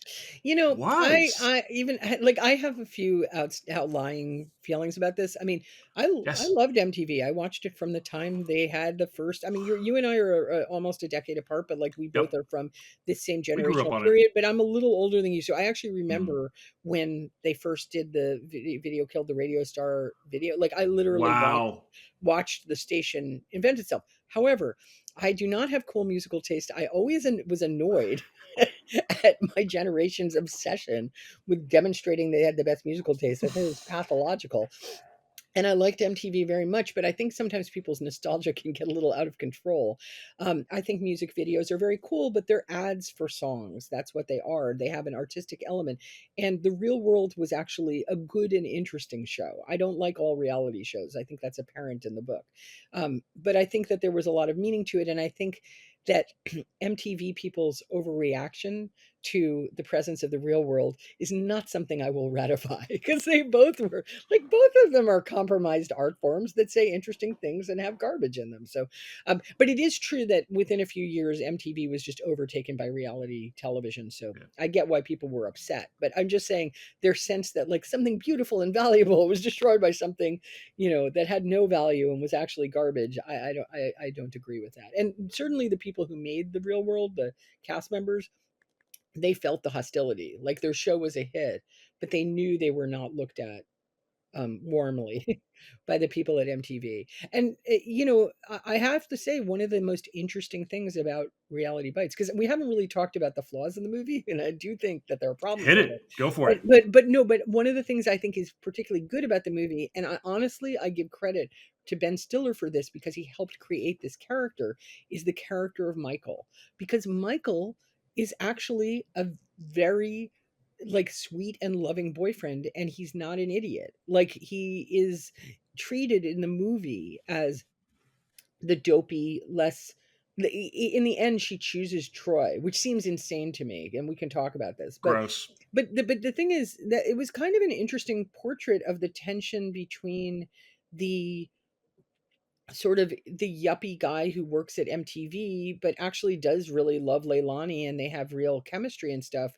was. I even like I have a few outlying feelings about this. I mean, I Yes, loved MTV. I watched it from the time they had the first. I mean, you and I are almost a decade apart, but like we both yep, are from this same we grew up generational on it. period. But I'm a little older than you, so I actually Mm. remember when they first did the video killed the radio star video. Like, I literally Wow. watched the station invent itself. However, I do not have cool musical taste. I always was annoyed at my generation's obsession with demonstrating they had the best musical taste. I think it was pathological. And I liked MTV very much, but I think sometimes people's nostalgia can get a little out of control. I think music videos are very cool, but they're ads for songs. That's what they are. They have an artistic element. And The Real World was actually a good and interesting show. I don't like all reality shows. I think that's apparent in the book. But I think that there was a lot of meaning to it. And I think that MTV people's overreaction to the presence of The Real World is not something I will ratify, because they both were, like, both of them are compromised art forms that say interesting things and have garbage in them. So, but it is true that within a few years, MTV was just overtaken by reality television. So Yeah. I get why people were upset, but I'm just saying their sense that like something beautiful and valuable was destroyed by something, that had no value and was actually garbage. I don't agree with that. And certainly the people who made The Real World, the cast members, they felt the hostility. Like, their show was a hit, but they knew they were not looked at warmly by the people at MTV. And I have to say, one of the most interesting things about Reality Bites, because we haven't really talked about the flaws in the movie, and I do think that there are problems Hit with it. it. Go for But it. but but no, but one of the things I think is particularly good about the movie, and I honestly I give credit to Ben Stiller for this, because he helped create this character, is the character of Michael. Because Michael is actually a very like sweet and loving boyfriend, and he's not an idiot. Like, he is treated in the movie as the dopey, less in the end she chooses Troy, which seems insane to me, and we can talk about this. But Gross. the thing is that it was kind of an interesting portrait of the tension between the sort of the yuppie guy who works at MTV but actually does really love Leilani, and they have real chemistry and stuff,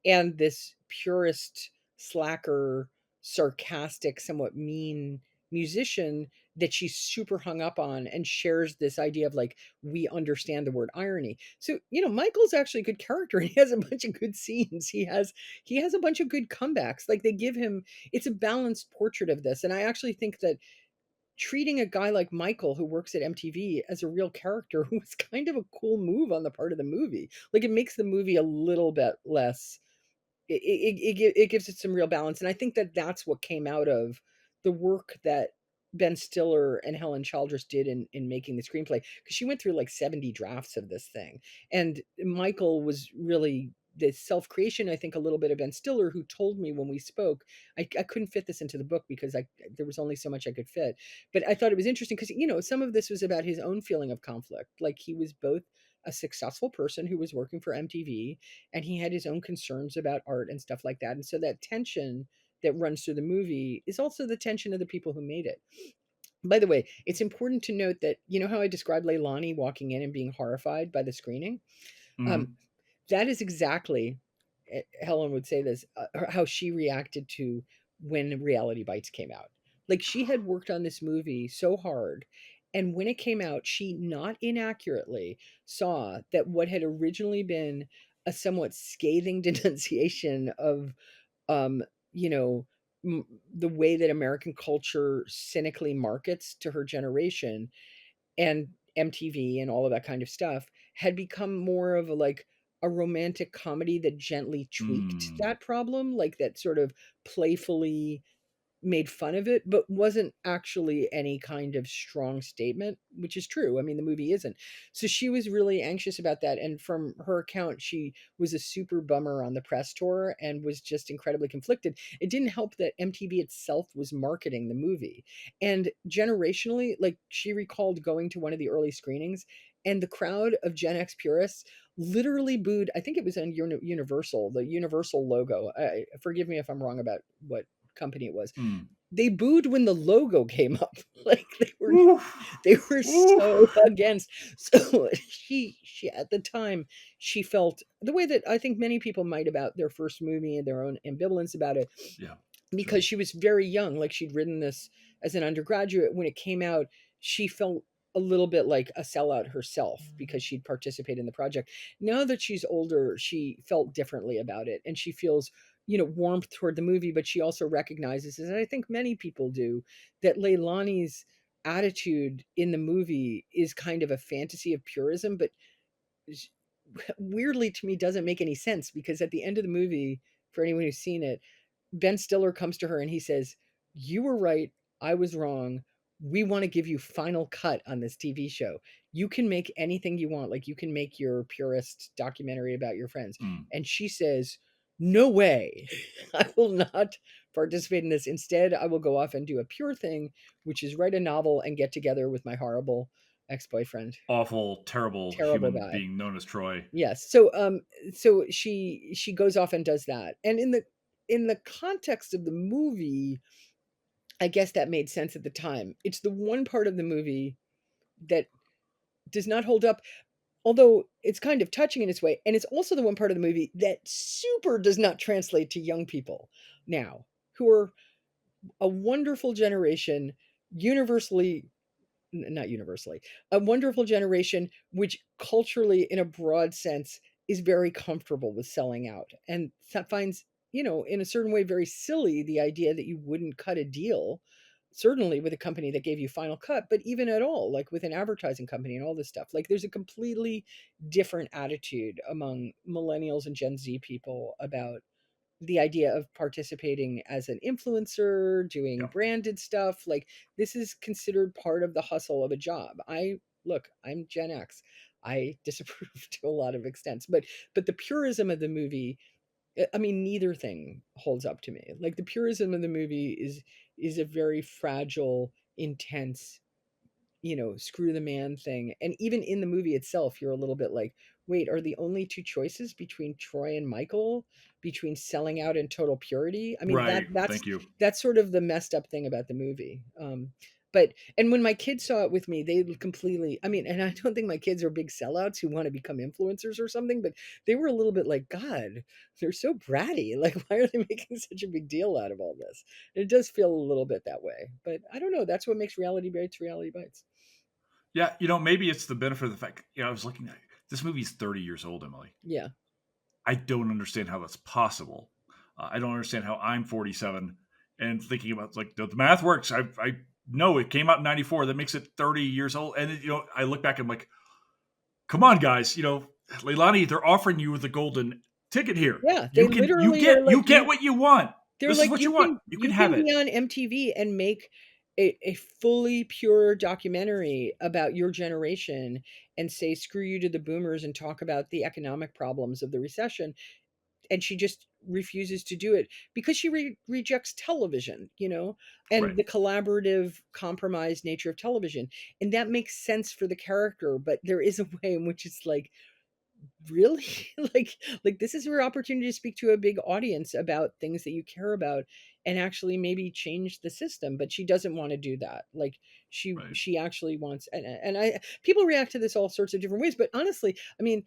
and this purist, slacker, sarcastic, somewhat mean musician that she's super hung up on, and shares this idea of like, we understand the word irony. So, Michael's actually a good character, and he has a bunch of good scenes. He has a bunch of good comebacks. Like, they give him, it's a balanced portrait of this. And I actually think that treating a guy like Michael, who works at MTV, as a real character was kind of a cool move on the part of the movie. Like, it makes the movie a little bit less, it gives it some real balance. And I think that that's what came out of the work that Ben Stiller and Helen Childress did in making the screenplay, because she went through like 70 drafts of this thing. And Michael was really the self-creation, I think, a little bit of Ben Stiller, who told me when we spoke, I couldn't fit this into the book because there was only so much I could fit. But I thought it was interesting because, some of this was about his own feeling of conflict. Like, he was both a successful person who was working for MTV, and he had his own concerns about art and stuff like that. And so that tension that runs through the movie is also the tension of the people who made it. By the way, it's important to note that, how I described Leilani walking in and being horrified by the screening? Um, Mm-hmm. that is exactly, Helen would say this, how she reacted to when Reality Bites came out. Like, she had worked on this movie so hard, and when it came out, she not inaccurately saw that what had originally been a somewhat scathing denunciation of, um, you know, the way that American culture cynically markets to her generation, and MTV and all of that kind of stuff, had become more of a romantic comedy that gently tweaked Mm. that problem, like, that sort of playfully made fun of it, but wasn't actually any kind of strong statement, which is true. I mean, the movie isn't. So she was really anxious about that. And from her account, she was a super bummer on the press tour and was just incredibly conflicted. It didn't help that MTV itself was marketing the movie. And generationally, like, she recalled going to one of the early screenings, and the crowd of Gen X purists literally booed. I think it was on Universal, the Universal logo. Forgive me if I'm wrong about what company it was. Mm. They booed when the logo came up. Like, they were Oof. they were so Oof. against. So she at the time, she felt the way that I think many people might about their first movie and their own ambivalence about it, Yeah, sure. because she was very young. Like, she'd written this as an undergraduate. When it came out, she felt a little bit like a sellout herself because she'd participated in the project. Now that she's older, she felt differently about it, and she feels, warmth toward the movie. But she also recognizes, and I think many people do, that Leilani's attitude in the movie is kind of a fantasy of purism, but weirdly to me doesn't make any sense, because at the end of the movie, for anyone who's seen it, Ben Stiller comes to her and he says, "You were right. I was wrong. We want to give you final cut on this TV show. You can make anything you want. Like, you can make your purist documentary about your friends." Mm. And she says, "No way. I will not participate in this. Instead, I will go off and do a pure thing, which is write a novel and get together with my horrible ex-boyfriend." Awful, terrible Terrible human guy. being known as Troy. Yes. So she goes off and does that. And in the context of the movie, I guess that made sense at the time. It's the one part of the movie that does not hold up, although it's kind of touching in its way. And it's also the one part of the movie that super does not translate to young people now, who are a wonderful generation, universally, not universally, a wonderful generation which culturally, in a broad sense, is very comfortable with selling out, and finds, in a certain way, very silly the idea that you wouldn't cut a deal, certainly with a company that gave you final cut, but even at all, like with an advertising company and all this stuff. Like, there's a completely different attitude among millennials and Gen Z people about the idea of participating as an influencer, doing Yeah. branded stuff, like this is considered part of the hustle of a job. I'm Gen X. I disapprove to a lot of extents, but the purism of the movie, I mean, neither thing holds up to me. Like the purism of the movie is a very fragile, intense, screw the man thing. And even in the movie itself, you're a little bit like, wait, are the only two choices between Troy and Michael, between selling out and total purity? I mean, Right. Thank you. that's sort of the messed up thing about the movie. But and when my kids saw it with me, they completely, I mean, and I don't think my kids are big sellouts who want to become influencers or something, but they were a little bit like, God, they're so bratty. Like, why are they making such a big deal out of all this? And it does feel a little bit that way. But I don't know. That's what makes reality bites. Yeah, maybe it's the benefit of the fact. I was looking at this movie's 30 years old, Emily. Yeah. I don't understand how that's possible. I don't understand how I'm 47 and thinking about like the math works. I know it came out in 94. That makes it 30 years old. And I look back and I'm like, come on, guys. Leilani, they're offering you the golden ticket here. Yeah, they You literally are get like, what you want. they're This is like, what you want. You can you have can it. be on MTV and make a fully pure documentary about your generation and say screw you to the boomers and talk about the economic problems of the recession. And she just refuses to do it because she rejects television, and Right. the collaborative, compromised nature of television. And that makes sense for the character, but there is a way in which it's like, really, like this is your opportunity to speak to a big audience about things that you care about and actually maybe change the system, but she doesn't want to do that. Like Right. she actually wants, and I people react to this all sorts of different ways, but honestly, I mean,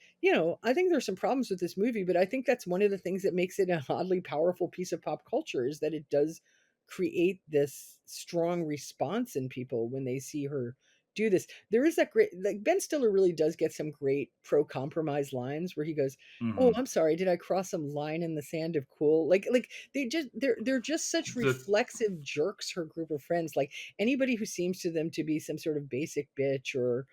I think there's some problems with this movie, but I think that's one of the things that makes it an oddly powerful piece of pop culture, is that it does create this strong response in people when they see her do this. There is that great, like Ben Stiller really does get some great pro compromise lines where he goes, "Oh, Hmm. I'm sorry, did I cross some line in the sand of cool?" Like they're just such The reflexive jerks, her group of friends. Like anybody who seems to them to be some sort of basic bitch or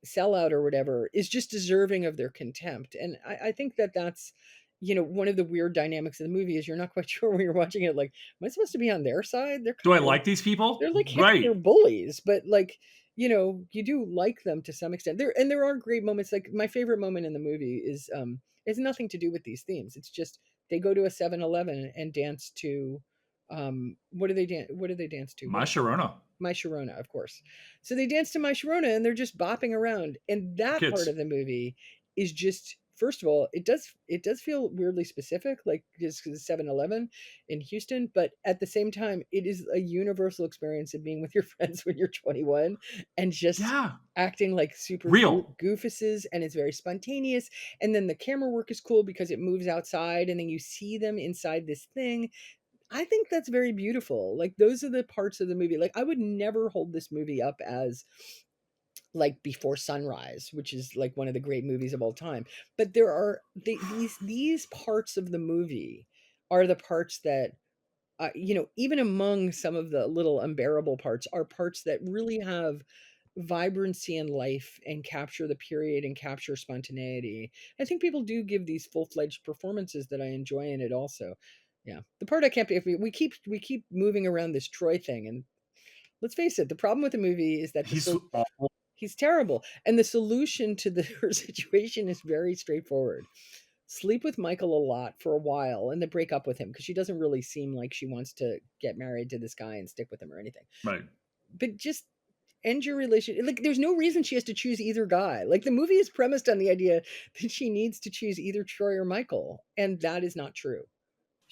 sellout or whatever is just deserving of their contempt. And I think that that's, one of the weird dynamics of the movie is you're not quite sure when you're watching it, like, am I supposed to be on their side? Do I like these people? They're like Right. hipster bullies, but like, you do like them to some extent. There are great moments. Like my favorite moment in the movie is nothing to do with these themes. It's just they go to a 7-Eleven and dance to what do they dance to? My What Sharona. My Sharona, of course. So they dance to My Sharona and they're just bopping around. And that part Kids. of the movie is just, first of all, it does feel weirdly specific, like just because 7-Eleven in Houston, but at the same time, it is a universal experience of being with your friends when you're 21 and just Yeah. acting like super Real. goofuses, and it's very spontaneous. And then the camera work is cool because it moves outside and then you see them inside this thing. I think that's very beautiful. Like those are the parts of the movie. Like I would never hold this movie up as like Before Sunrise, which is like one of the great movies of all time. But there are these parts of the movie are the parts that even among some of the little unbearable parts, are parts that really have vibrancy and life and capture the period and capture spontaneity. I think people do give these full-fledged performances that I enjoy in it also. Yeah. The part I can't be, if we keep moving around this Troy thing, and let's face it, the problem with the movie is that He's awful. he's terrible, and the solution to her situation is very straightforward. Sleep with Michael a lot for a while and then break up with him, because she doesn't really seem like she wants to get married to this guy and stick with him or anything. Right. But just end your relationship. Like, there's no reason she has to choose either guy. Like, the movie is premised on the idea that she needs to choose either Troy or Michael, and that is not true.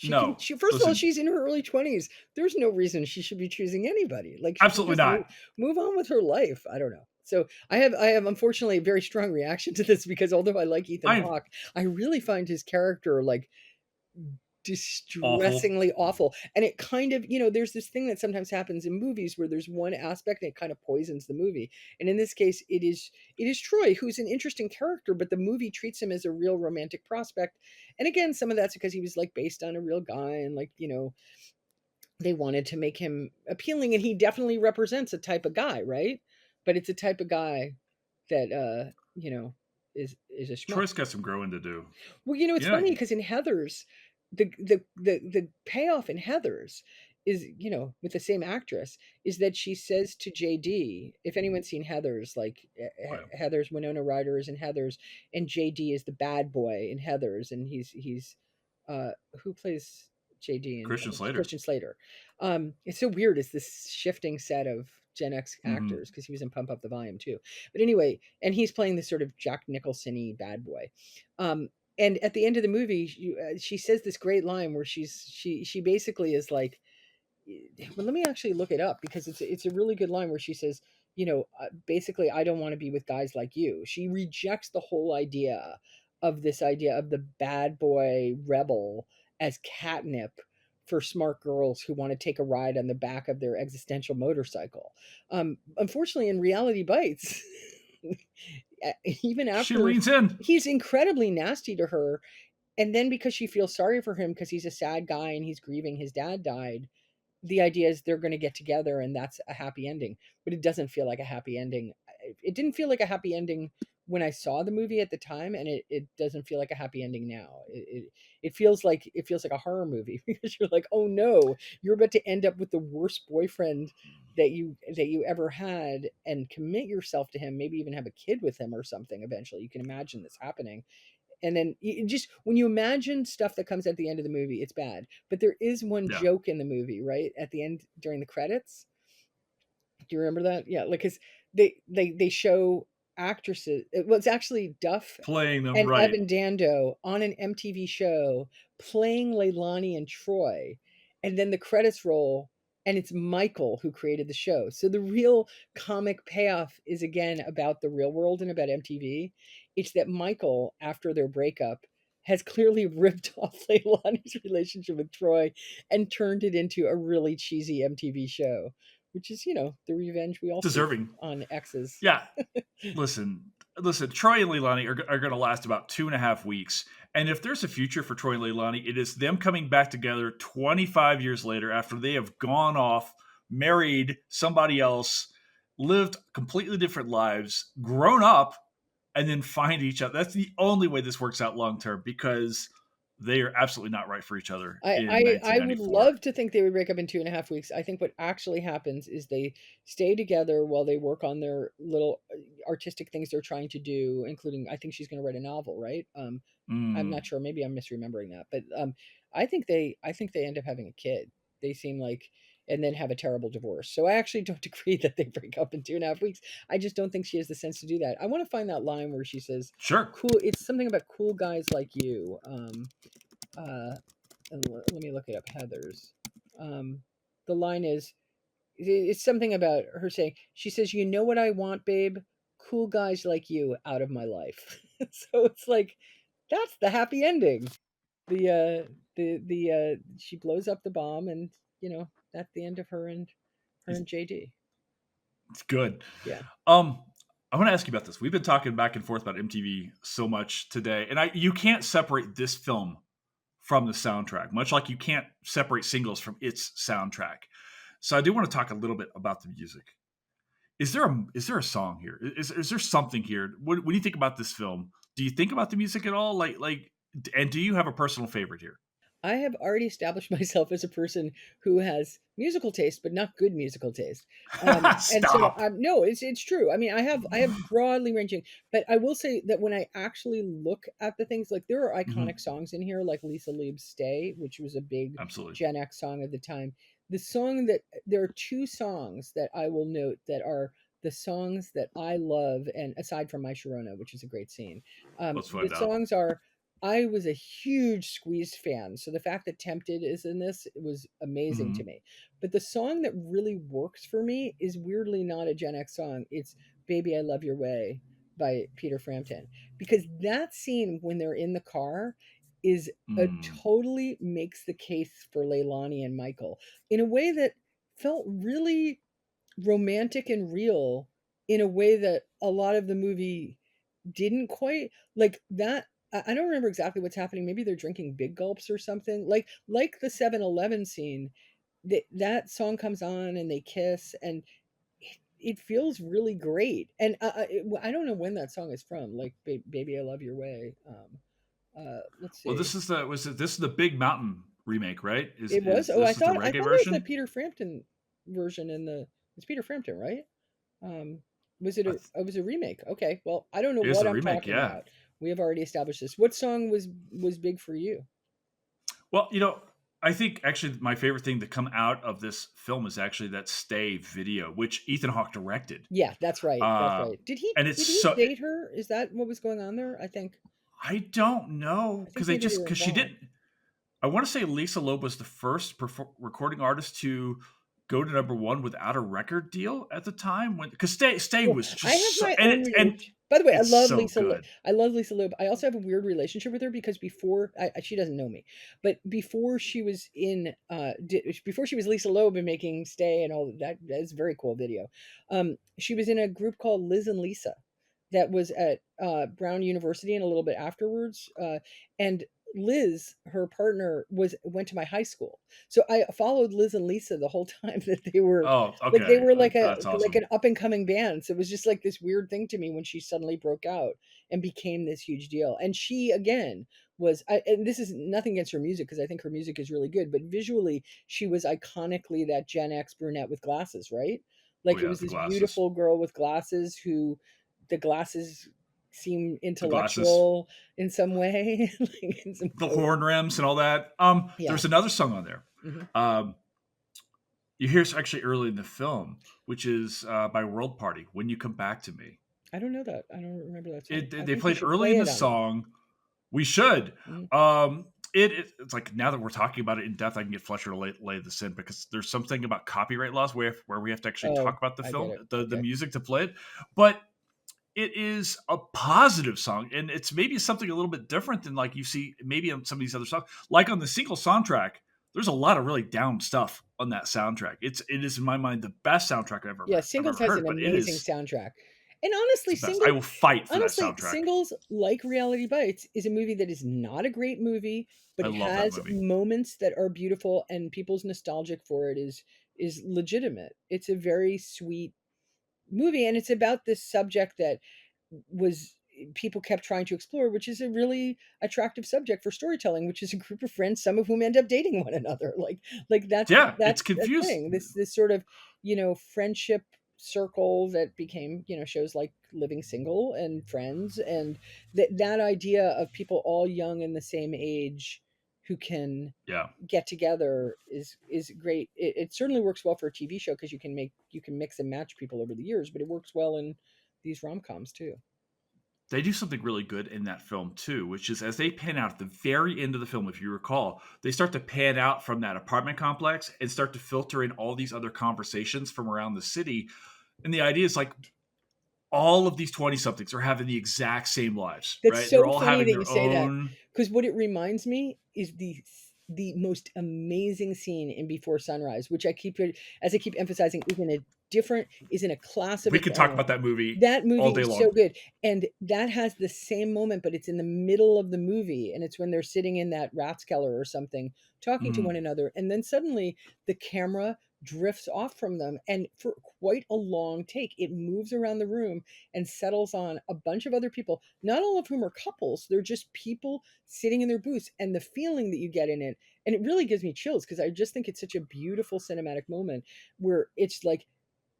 No. First of all, Listen, she's in her early 20s. There's no reason she should be choosing anybody. Like, she can absolutely just not. move on with her life. I don't know. So I have unfortunately a very strong reaction to this, because although I like Ethan I'm Hawke, I really find his character like awful. distressingly awful. And it kind of, there's this thing that sometimes happens in movies where there's one aspect and it kind of poisons the movie. And in this case, it is Troy, who's an interesting character, but the movie treats him as a real romantic prospect. And again, some of that's because he was like based on a real guy, and like, they wanted to make him appealing, and he definitely represents a type of guy, right? But it's a type of guy that is a schmuck. Troy's got some growing to do. Well, it's You know, funny because in Heathers, the payoff in Heathers is, with the same actress, is that she says to JD, if anyone's seen Heathers, like Wow. Heathers, Winona Ryder is in Heathers, and JD is the bad boy in Heathers, and he's uh who plays JD in Christian Heathers? Slater. Christian Slater. It's so weird. It's this shifting set of Gen X Hmm. actors because he was in Pump Up the Volume too. But anyway, and he's playing this sort of Jack Nicholson-y bad boy. Um, and at the end of the movie, she says this great line where she basically is like, well, let me actually look it up because it's a really good line where she says, basically, I don't want to be with guys like you. She rejects the whole idea of the bad boy rebel as catnip for smart girls who want to take a ride on the back of their existential motorcycle. Unfortunately, in Reality Bites, even She after leans in. he's incredibly nasty to her, and then because she feels sorry for him because he's a sad guy and he's grieving his dad died, the idea is they're going to get together and that's a happy ending. But it doesn't feel like a happy ending. It didn't feel like a happy ending when I saw the movie at the time, and it doesn't feel like a happy ending now. It feels like a horror movie because you're like, oh no, you're about to end up with the worst boyfriend that you ever had and commit yourself to him, maybe even have a kid with him or something eventually. You can imagine this happening, and then just when you imagine stuff that comes at the end of the movie, it's bad. But there is one Yeah. joke in the movie, right at the end during the credits. Do you remember that? Yeah, like, because they show actresses. Well, it's actually Duff Playing them and right. Evan Dando on an MTV show playing Leilani and Troy, and then the credits roll, and it's Michael who created the show. So the real comic payoff is again about the real world and about MTV. It's that Michael, after their breakup, has clearly ripped off Leilani's relationship with Troy and turned it into a really cheesy MTV show, which is, the revenge we all seek Deserving. on exes. Yeah. Listen. Troy and Leilani are going to last about 2.5 weeks. And if there's a future for Troy and Leilani, it is them coming back together 25 years later after they have gone off, married somebody else, lived completely different lives, grown up, and then find each other. That's the only way this works out long term because they are absolutely not right for each other I, in I I would 1994. love to think they would break up in 2.5 weeks. I think what actually happens is they stay together while they work on their little artistic things they're trying to do, including, I think she's going to write a novel, right? I'm Mm, not sure. Maybe I'm misremembering that, but I think they end up having a kid. They seem like, and then have a terrible divorce. So I actually don't agree that they break up in 2.5 weeks. I just don't think she has the sense to do that. I want to find that line where she says, sure. "Cool." It's something about cool guys like you. Uh, and let me look it up. Heather's. The line is, it's something about her saying, she says, "You know what I want, babe? Cool guys like you out of my life." So it's like, that's the happy ending. She blows up the bomb, and that's the end of her and JD. It's good. Yeah. Um, I want to ask you about this. We've been talking back and forth about MTV so much today, and you can't separate this film from the soundtrack, much like you can't separate singles from its soundtrack. So I do want to talk a little bit about the music. Is there a song here? Is there something here? When you think about this film, do you think about the music at all? And do you have a personal favorite here? I have already established myself as a person who has musical taste, but not good musical taste. And so, Stop. no, it's true. I mean, I have broadly ranging, but I will say that when I actually look at the things, like, there are iconic Hmm. songs in here, like Lisa Leib's "Stay," which was a big Absolutely. Gen X song of the time. There are two songs that I will note that are the songs that I love, and aside from My Sharona, which is a great scene, Let's the find out. songs are. I was a huge Squeeze fan, so the fact that "Tempted" is in this was amazing to Hmm. me. But the song that really works for me is weirdly not a Gen X song. It's "Baby I Love Your Way" by Peter Frampton. Because that scene when they're in the car is a Mm. totally makes the case for Leilani and Michael in a way that felt really romantic and real, in a way that a lot of the movie didn't quite like that. I don't remember exactly what's happening. Maybe they're drinking big gulps or something. Like the 7-Eleven scene, that song comes on and they kiss, and it feels really great. And I don't know when that song is from, like, "Baby I Love Your Way." Let's Well, see. this is the Big Mountain remake, right? It was. Is Oh, this is the I reggae thought it was the version? Peter Frampton version in the. It's Peter Frampton, right? Was it I a? th- Oh, it was a remake. Okay. Well, I don't know it is what the I'm remake, talking yeah. about. We have already established this. What song was big for you? Well, I think actually my favorite thing to come out of this film is actually that Stay video, which Ethan Hawke directed. Yeah, that's right. That's Uh, right. and it's Did he so date her? Is that what was going on there? I don't know I think because they maybe they just were because she involved. didn't. I want to say Lisa Loeb was the first recording artist to go to number one without a record deal at the time. When because Stay Well, was I have just so my and own and relation. By the way, it's so good. I love Lisa Loeb. I also have a weird relationship with her because she doesn't know me, but before she was before she was Lisa Loeb and making Stay and all that, that's a very cool video. She was in a group called Liz and Lisa that was at Brown University and a little bit afterwards. And Liz, her partner, was went to my high school, so I followed Liz and Lisa the whole time that Oh, they okay, were like that's awesome. an up and coming band. So it was just like this weird thing to me when she suddenly broke out and became this huge deal. And she again and this is nothing against her music because I think her music is really good, but visually she was iconically that Gen X brunette with glasses, right? Oh Like it yeah, was the this glasses, beautiful girl with glasses who the glasses seem the glasses, intellectual in some way, like in some the code. horn rims, and all that. Yeah. There's another song on there. Hmm. Um, you hear it's actually early in the film, which is by World Party. When You Come Back to Me. I don't know that. I don't remember that song. I They think you played should early play in it the on me. song. We should. Mhm. It's like now that we're talking about it in depth, I can get Fletcher to lay this in because there's something about copyright laws where we have to actually talk Oh, about the I get film, it. the Okay. music to play it. But it is a positive song, and it's maybe something a little bit different than like you see maybe on some of these other songs. Like on the single soundtrack, there's a lot of really down stuff on that soundtrack. It is in my mind the best soundtrack Yeah, I've Singles ever has heard, an but it amazing is soundtrack. And it's the best. I will fight for that soundtrack. Singles, like Reality Bites, is a movie that is not a great movie, but I it love that has movie. moments that are beautiful and people's nostalgic for it is legitimate. It's a very sweet movie and it's about this subject that was people kept trying to explore, which is a really attractive subject for storytelling, which is a group of friends, some of whom end up dating one another. Like Yeah, it's that's a confused. thing. This sort of, friendship circle that became, shows like Living Single and Friends, and that idea of people all young and the same age who can Yeah. get together is great. It certainly works well for a TV show because you can mix and match people over the years, but it works well in these rom-coms too. They do something really good in that film too, which is as they pan out at the very end of the film, if you recall, they start to pan out from that apartment complex and start to filter in all these other conversations from around the city. And the idea is like all of these 20 somethings are having the exact same lives, That's right? They're so all funny having that you their say that own. because what it reminds me is the most amazing scene in Before Sunrise, which as I keep emphasizing, is in a class of We its could talk about own. that movie That all movie day is so long. good, and that has the same moment, but it's in the middle of the movie, and it's when they're sitting in that Rathskeller or something, talking to one Mm, another, and then suddenly the camera drifts off from them, and for quite a long take, it moves around the room and settles on a bunch of other people, not all of whom are couples. They're just people sitting in their booths, and the feeling that you get in it, and it really gives me chills because I just think it's such a beautiful cinematic moment where it's like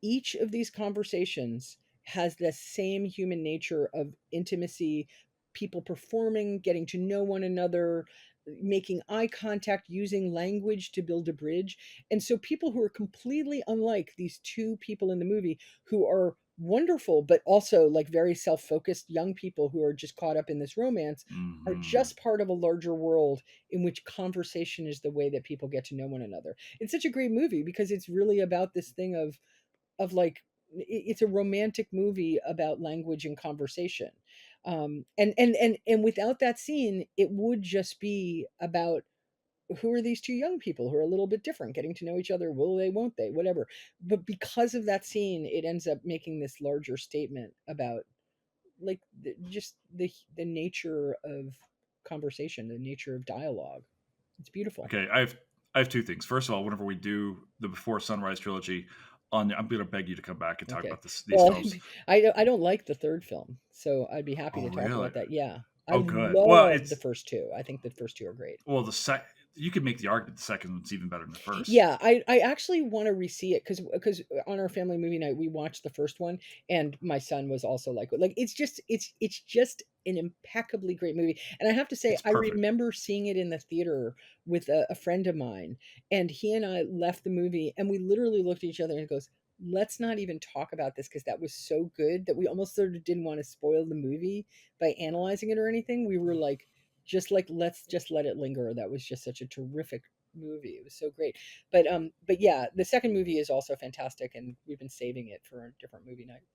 each of these conversations has the same human nature of intimacy, people performing, getting to know one another, making eye contact, using language to build a bridge. And so people who are completely unlike these two people in the movie who are wonderful but also like very self-focused young people who are just caught up in this romance are hmm just part of a larger world in which conversation is the way that people get to know one another. It's such a great movie because it's really about this thing of like it's a romantic movie about language and conversation. And without that scene it would just be about who are these two young people who are a little bit different getting to know each other, will they, won't they, whatever. But because of that scene it ends up making this larger statement about like just the nature of conversation, the nature of dialogue. It's beautiful. Okay, I have two things. First of all, whenever we do the Before Sunrise trilogy, I'm going to beg you to come back and talk Okay. about these Well, films. I don't like the third film, so I'd be happy Oh, to talk really? about that. Yeah. I Oh, good. Well, love the it's first two. I think the first two are great. well the sec. You could make the argument the second one's even better than the first. Yeah, I actually wanna re-see it because on our family movie night, we watched the first one, and my son was also like, it's just an impeccably great movie, and I have to say, It's I perfect. remember seeing it in the theater with a friend of mine, and he and I left the movie, and we literally looked at each other and goes, "Let's not even talk about this because that was so good that we almost sort of didn't wanna spoil the movie by analyzing it or anything." We were like, let's just let it linger. That was just such a terrific movie. It was so great. But yeah, the second movie is also fantastic, and we've been saving it for a different movie night.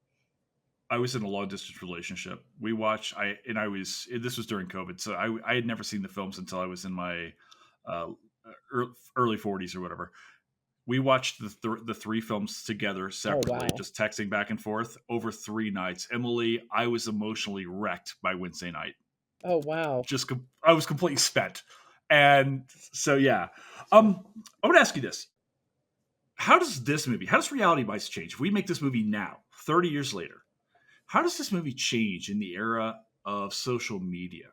I was in a long distance relationship. We watched. I was. This was during COVID, so I had never seen the films until I was in my uh, early 40s or whatever. We watched the three films together Oh separately, wow. just texting back and forth over 3 nights. Emily, I was emotionally wrecked by Wednesday night. Oh wow. I was completely spent, and so yeah. I would ask you this: how does reality bites change? If we make this movie now, 30 years later, how does this movie change in the era of social media?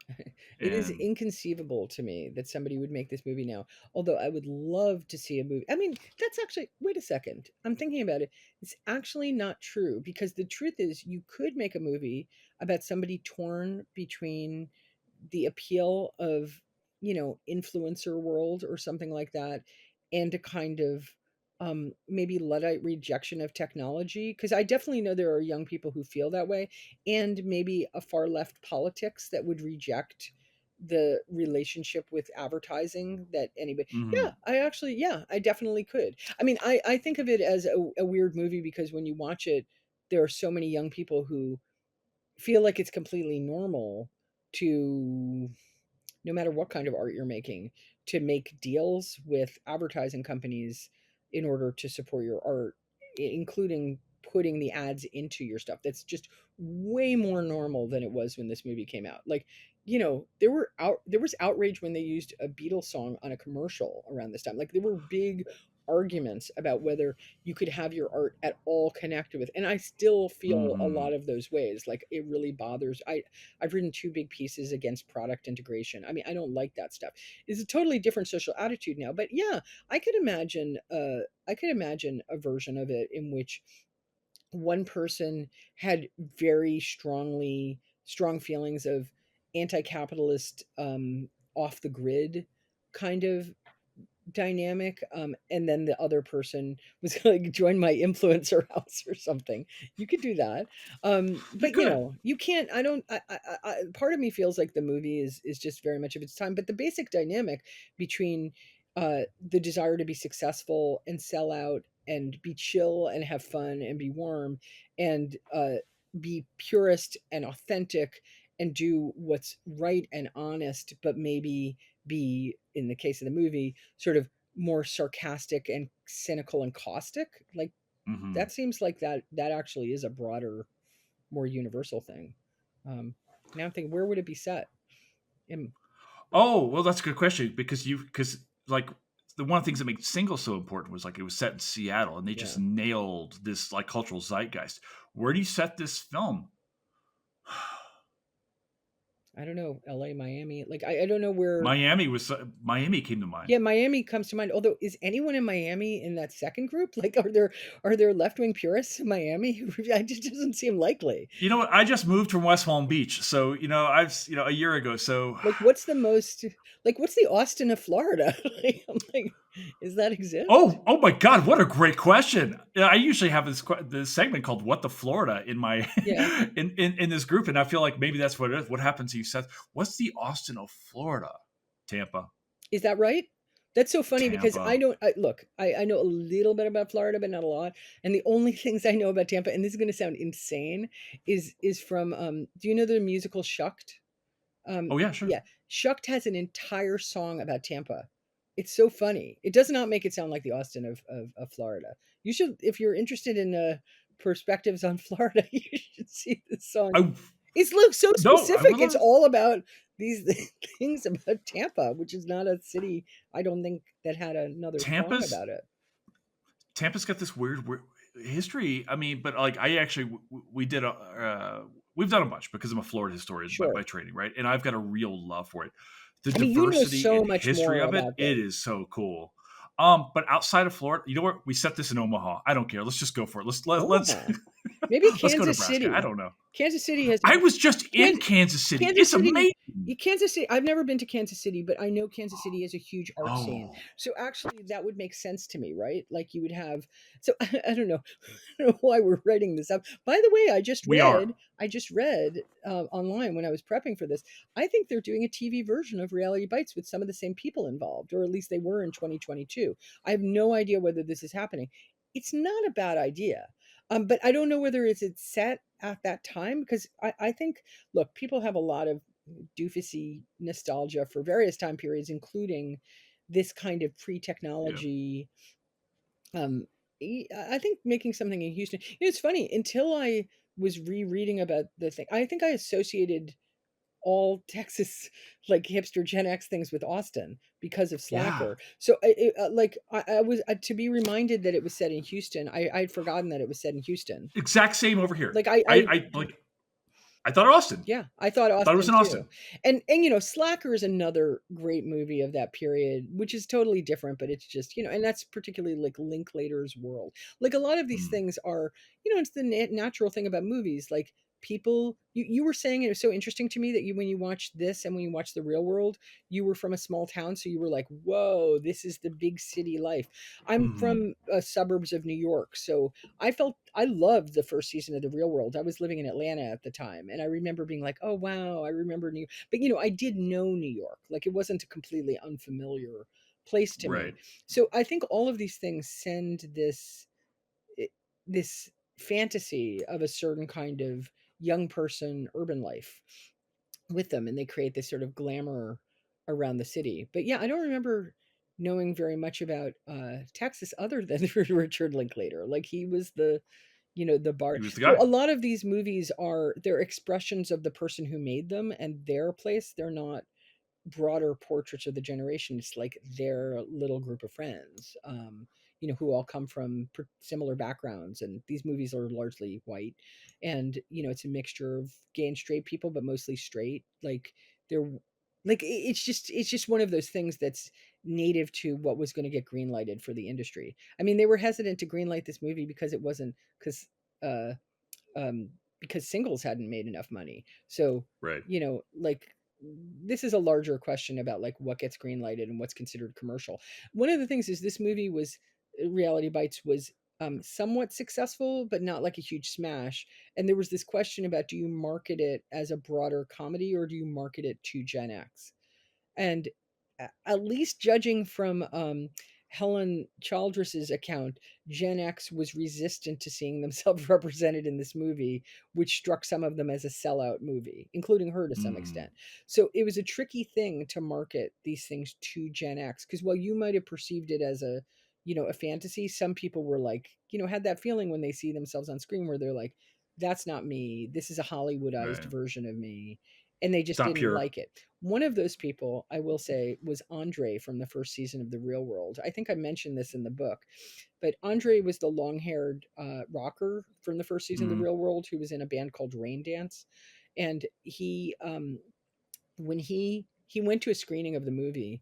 It is And inconceivable to me that somebody would make this movie now. Although I would love to see a movie. I mean, that's actually, wait a second. I'm thinking about it. It's actually not true because the truth is you could make a movie about somebody torn between the appeal of, influencer world or something like that, and a kind of maybe Luddite rejection of technology, because I definitely know there are young people who feel that way, and maybe a far left politics that would reject the relationship with advertising that anybody. Yeah, mhm, I definitely could. I mean, I think of it as a weird movie because when you watch it, there are so many young people who feel like it's completely normal to, no matter what kind of art you're making, to make deals with advertising companies in order to support your art, including putting the ads into your stuff. That's just way more normal than it was when this movie came out. Like, there was outrage when they used a Beatles song on a commercial around this time. Like there were big arguments about whether you could have your art at all connected with, and I still feel a lot mhm. of those ways. Like it really bothers. I've written two big pieces against product integration. I mean, I don't like that stuff. It's a totally different social attitude now. But yeah, I could imagine. I could imagine a version of it in which one person had very strong feelings of anti-capitalist, off the grid kind of dynamic, and then the other person was gonna join my influencer house or something. You could do that. You But could. you can't. I don't. Part of me feels like the movie is just very much of its time. But the basic dynamic between the desire to be successful and sell out and be chill and have fun and be warm and be purist and authentic and do what's right and honest, but maybe be, in the case of the movie, sort of more sarcastic and cynical and caustic. Like Mhm. that seems like that actually is a broader, more universal thing. Um, Now I'm thinking, where would it be set? In, Oh, well, that's a good question because like the one of the things that made Single so important was like it was set in Seattle and they just yeah, nailed this like cultural zeitgeist. Where do you set this film? I don't know, L.A., Miami. Like I don't know where. Miami came to mind. Yeah, Miami comes to mind. Although, is anyone in Miami in that second group? Like, are there left wing purists in Miami? It just doesn't seem likely. You know what? I just moved from West Palm Beach, so a year ago. So, Like, what's the Austin of Florida? Like, I'm like, does that exist? oh my God, what a great question! Yeah, I usually have this segment called "What the Florida" in my Yeah. in this group, and I feel like maybe that's what it is. What happens to you, Seth? What's the Austin of Florida? Tampa, Is that right? That's so funny because I Tampa. don't look, I know a little bit about Florida, but not a lot. And the only things I know about Tampa, and this is gonna sound insane, is from do you know the musical Shucked? Oh yeah, sure. Yeah, Shucked has an entire song about Tampa. It's so funny. It does not make it sound like the Austin of Florida. You should, if you're interested in perspectives on Florida, you should see this song. I It's look so no, I specific. would It's love. all about these things about Tampa, which is not a city I don't think that had another song Tampa's about it. Tampa's got this weird history. I mean, but like I actually we did a we've done a bunch because I'm a Florida historian by, Sure. by training, right? And I've got a real love for it. The I mean, you know diversity so and much history more of it, about this. it is so cool. But outside of Florida, you know what? We set this in Omaha. I don't care. Let's just go for it. Let's Omaha. Maybe let's go to Kansas Nebraska. I City. don't know. Kansas City has I was just in Kansas Kansas City. Kansas It's City, amazing. Kansas City. I've never been to Kansas City, but I know Kansas City has a huge art scene. Oh, So actually, that would make sense to me, right? Like you would have. So I don't know, I don't know why we're writing this up. By the way, we are. I just read online when I was prepping for this. I think they're doing a TV version of Reality Bites with some of the same people involved, or at least they were in 2022. I have no idea whether this is happening. It's not a bad idea. But I don't know whether it's set at that time because I think look, people have a lot of doofusy nostalgia for various time periods, including this kind of Yeah. pre-technology. Um, I think making something in Houston. You know, it's funny until I was rereading about the thing. I think I associated all Texas like hipster Gen X things with Austin because of Yeah. Slacker. So I was to be reminded that it was set in Houston. I'd forgotten that it was set in Houston. Exact same over here. Like I like. I thought Austin. yeah, I thought I thought it was Austin in too. Austin. And you know, Slacker is another great movie of that period, which is totally different, but it's just, you know, and that's particularly like Linklater's world. Like a lot of these Mm. things are, you know, it's the natural thing about movies. Like people, you were saying it was so interesting to me that you when you watch this and when you watch The Real World, you were from a small town, so you were like, "Whoa, this is the big city life." I'm Mm. from suburbs of New York, so I loved the first season of The Real World. I was living in Atlanta at the time, and I remember being like, "Oh wow, I remember New." But you know, I did know New York. Like it wasn't a completely unfamiliar place to me. Right. So I think all of these things send eh, this fantasy of a certain kind of young person urban life with them, and they create this sort of glamour around the city. But yeah, I don't remember knowing very much about Texas other than Richard Linklater. Like he was the, you know, the bar. He was the So guy. a lot of these movies are they're expressions of the person who made them and their place. They're not broader portraits of the generation. It's like their little group of friends, you know, who all come from similar backgrounds. And these movies are largely white, and you know, it's a mixture of gay and straight people, but mostly straight. Like they're like it's just one of those things that's native to what was going to get greenlighted for the industry. I mean, they were hesitant to greenlight this movie because it wasn't uh because singles hadn't made enough money. So, Right. you know, like this is a larger question about like what gets greenlighted and what's considered commercial. One of the things is this movie was Reality Bites was somewhat successful, but not like a huge smash. And there was this question about do you market it as a broader comedy or do you market it to Gen X? And at least judging from Helen Childress's account, Gen X was resistant to seeing themselves represented in this movie, which struck some of them as a sellout movie, including her to some Mm. extent. So it was a tricky thing to market these things to Gen X because while you might have perceived it as a, you know, a fantasy, some people were like, you know, had that feeling when they see themselves on screen where they're like, that's not me. This is a Hollywoodized Right. version of me. And they It's just not didn't pure. like it. One of those people, I will say, was Andre from the first season of The Real World. I think I mentioned this in the book, but Andre was the long haired rocker from the first season of The Mm. Real World who was in a band called Rain Dance. And when he went to a screening of the movie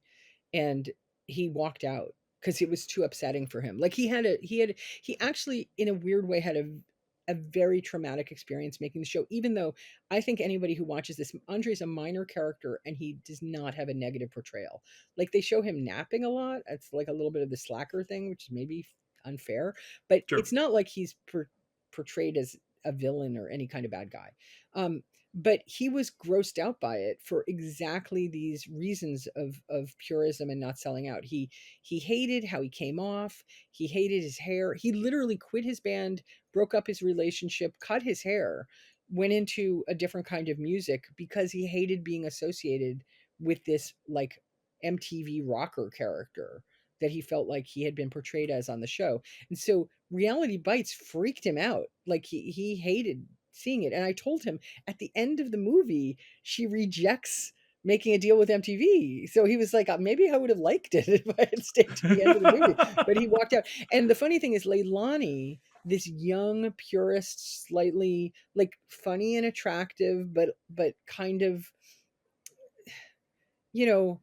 and he walked out because it was too upsetting for him. Like he actually in a weird way had a very traumatic experience making the show, even though I think anybody who watches this, Andre's a minor character and he does not have a negative portrayal. Like they show him napping a lot. It's like a little bit of the slacker thing, which is maybe unfair, but Sure. it's not like he's portrayed as a villain or any kind of bad guy. But he was grossed out by it for exactly these reasons of purism and not selling out. He hated how he came off. He hated his hair. He literally quit his band, broke up his relationship, cut his hair, went into a different kind of music because he hated being associated with this like MTV rocker character that he felt like he had been portrayed as on the show. And so Reality Bites freaked him out. Like he hated seeing it. And I told him at the end of the movie, she rejects making a deal with MTV. So he was like, maybe I would have liked it if I had stayed to the end of the movie. But he walked out. And the funny thing is, Leilani this young purist, slightly like funny and attractive, but kind of, you know,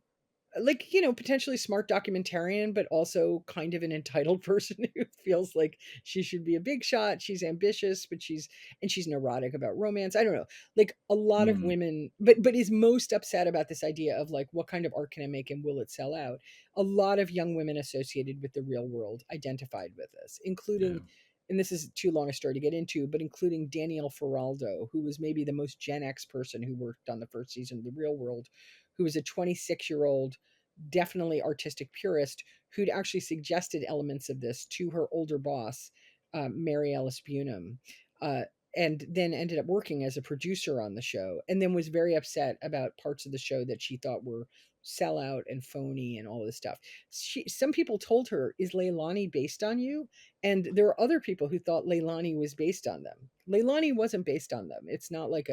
like, potentially smart documentarian, but also kind of an entitled person who feels like she should be a big shot. She's ambitious, but she's neurotic about romance. I don't know. Like a lot of Mm, women, but is most upset about this idea of like, what kind of art can I make and will it sell out? A lot of young women associated with the real world identified with this, yeah. including, and this is too long a story to get into, but including Danielle Feraldo, who was maybe the most Gen X person who worked on the first season of The Real World, who was a 26-year-old, definitely artistic purist, who'd actually suggested elements of this to her older boss, Mary Alice Bunham, uh, and then ended up working as a producer on the show, and then was very upset about parts of the show that she thought were sellout and phony and all this stuff. Some people told her, "Is Leilani based on you?" And there are other people who thought Leilani was based on them. Leilani wasn't based on them. It's not like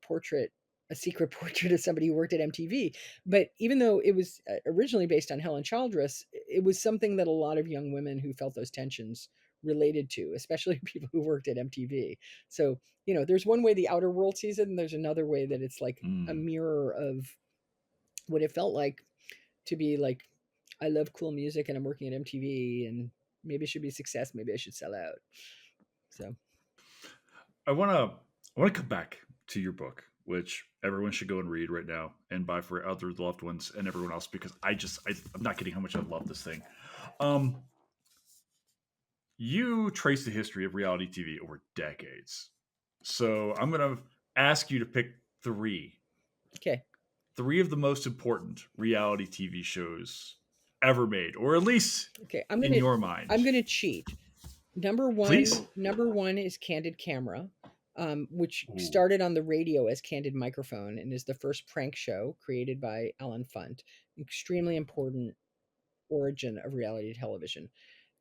portrait, a secret portrait of somebody who worked at MTV. But even though it was originally based on Helen Childress, it was something that a lot of young women who felt those tensions related to, especially people who worked at MTV. So, there's one way the outer world sees it, and there's another way that it's like a Mm. mirror of what it felt like to be like, I love cool music and I'm working at MTV, and maybe it should be a success. Maybe I should sell out. So, I want to come back to your book, which everyone should go and read right now and buy for other loved ones and everyone else, because I'm not kidding how much I love this thing. Um, you trace the history of reality TV over decades, so I'm gonna ask you to pick three okay. three of the most important reality TV shows ever made, or at least Okay. in your mind. I'm going to cheat. Please. Number one is Candid Camera, which Ooh. started on the radio as Candid Microphone and is the first prank show created by Alan Funt. Extremely important origin of reality television.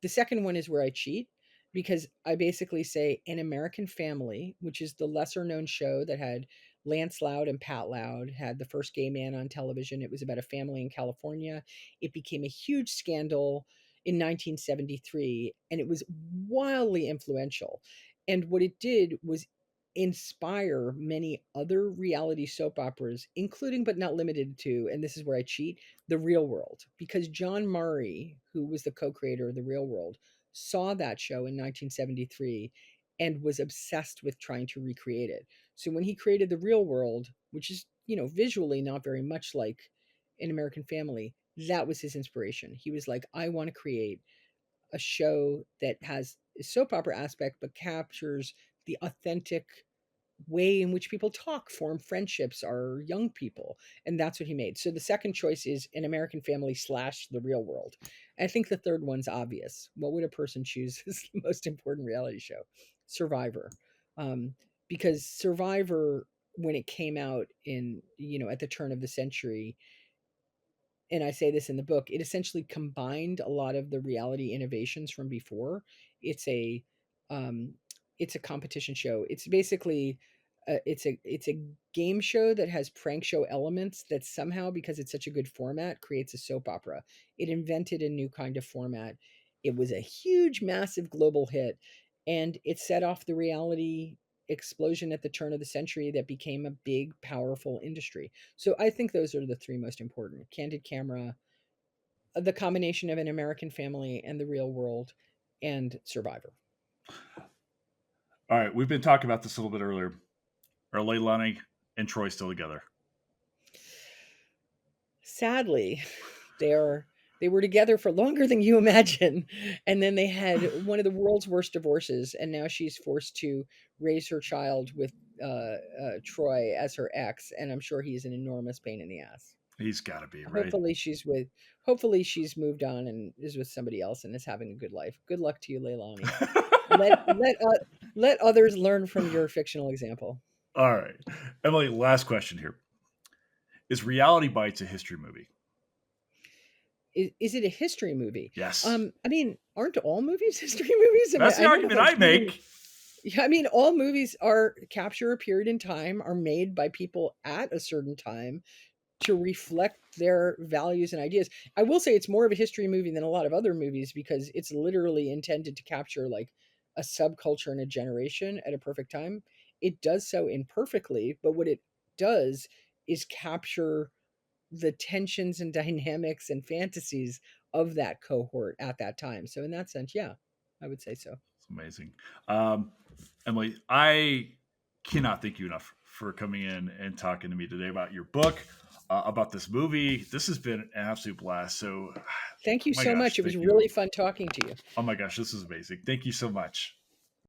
The second one is Where I Cheat, because I basically say An American Family, which is the lesser known show that had Lance Loud and Pat Loud, had the first gay man on television. It was about a family in California. It became a huge scandal in 1973, and it was wildly influential. And what it did was inspire many other reality soap operas, including but not limited to, and this is where I cheat, The Real World, because John Murray, who was the co-creator of The Real World, saw that show in 1973 and was obsessed with trying to recreate it. So when he created The Real World, which is, visually not very much like An American Family, that was his inspiration. He was like, I want to create a show that has a soap opera aspect but captures the authentic way in which people talk, form friendships, are young people. And that's what he made. So the second choice is An American Family slash The Real World. I think the third one's obvious. What would a person choose as the most important reality show? Survivor. Um, because Survivor, when it came out in, at the turn of the century, and I say this in the book, it essentially combined a lot of the reality innovations from before. It's a um, it's a competition show. It's basically it's a game show that has prank show elements that somehow, because it's such a good format, creates a soap opera. It invented a new kind of format. It was a huge, massive global hit, and it set off the reality explosion at the turn of the century that became a big, powerful industry. So I think those are the three most important: Candid Camera, the combination of An American Family and The Real World, and Survivor. All right, we've been talking about this a little bit earlier. Are Leilani and Troy still together? Sadly, they were together for longer than you imagine, and then they had one of the world's worst divorces, and now she's forced to raise her child with Troy as her ex, and I'm sure he's an enormous pain in the ass. He's got to be, right? Hopefully she's with hopefully she's moved on and is with somebody else and is having a good life. Good luck to you, Leilani. Let others learn from your fictional example. All right. Emily, last question here. Is Reality Bites a history movie? Is it a history movie? Yes. I mean, aren't all movies history movies? That's the I don't know if argument I'm I speaking. make. Yeah, I mean, all movies are capture a period in time, are made by people at a certain time to reflect their values and ideas. I will say it's more of a history movie than a lot of other movies because it's literally intended to capture like a subculture and a generation at a perfect time. It does so imperfectly, but what it does is capture the tensions and dynamics and fantasies of that cohort at that time. So in that sense, yeah, I would say so. It's amazing. Um, Emily, I cannot thank you enough for coming in and talking to me today about your book, about this movie. This has been an absolute blast. So, Thank you my so much. gosh, It was thank you. really fun talking to you. Oh my gosh, this is amazing. Thank you so much.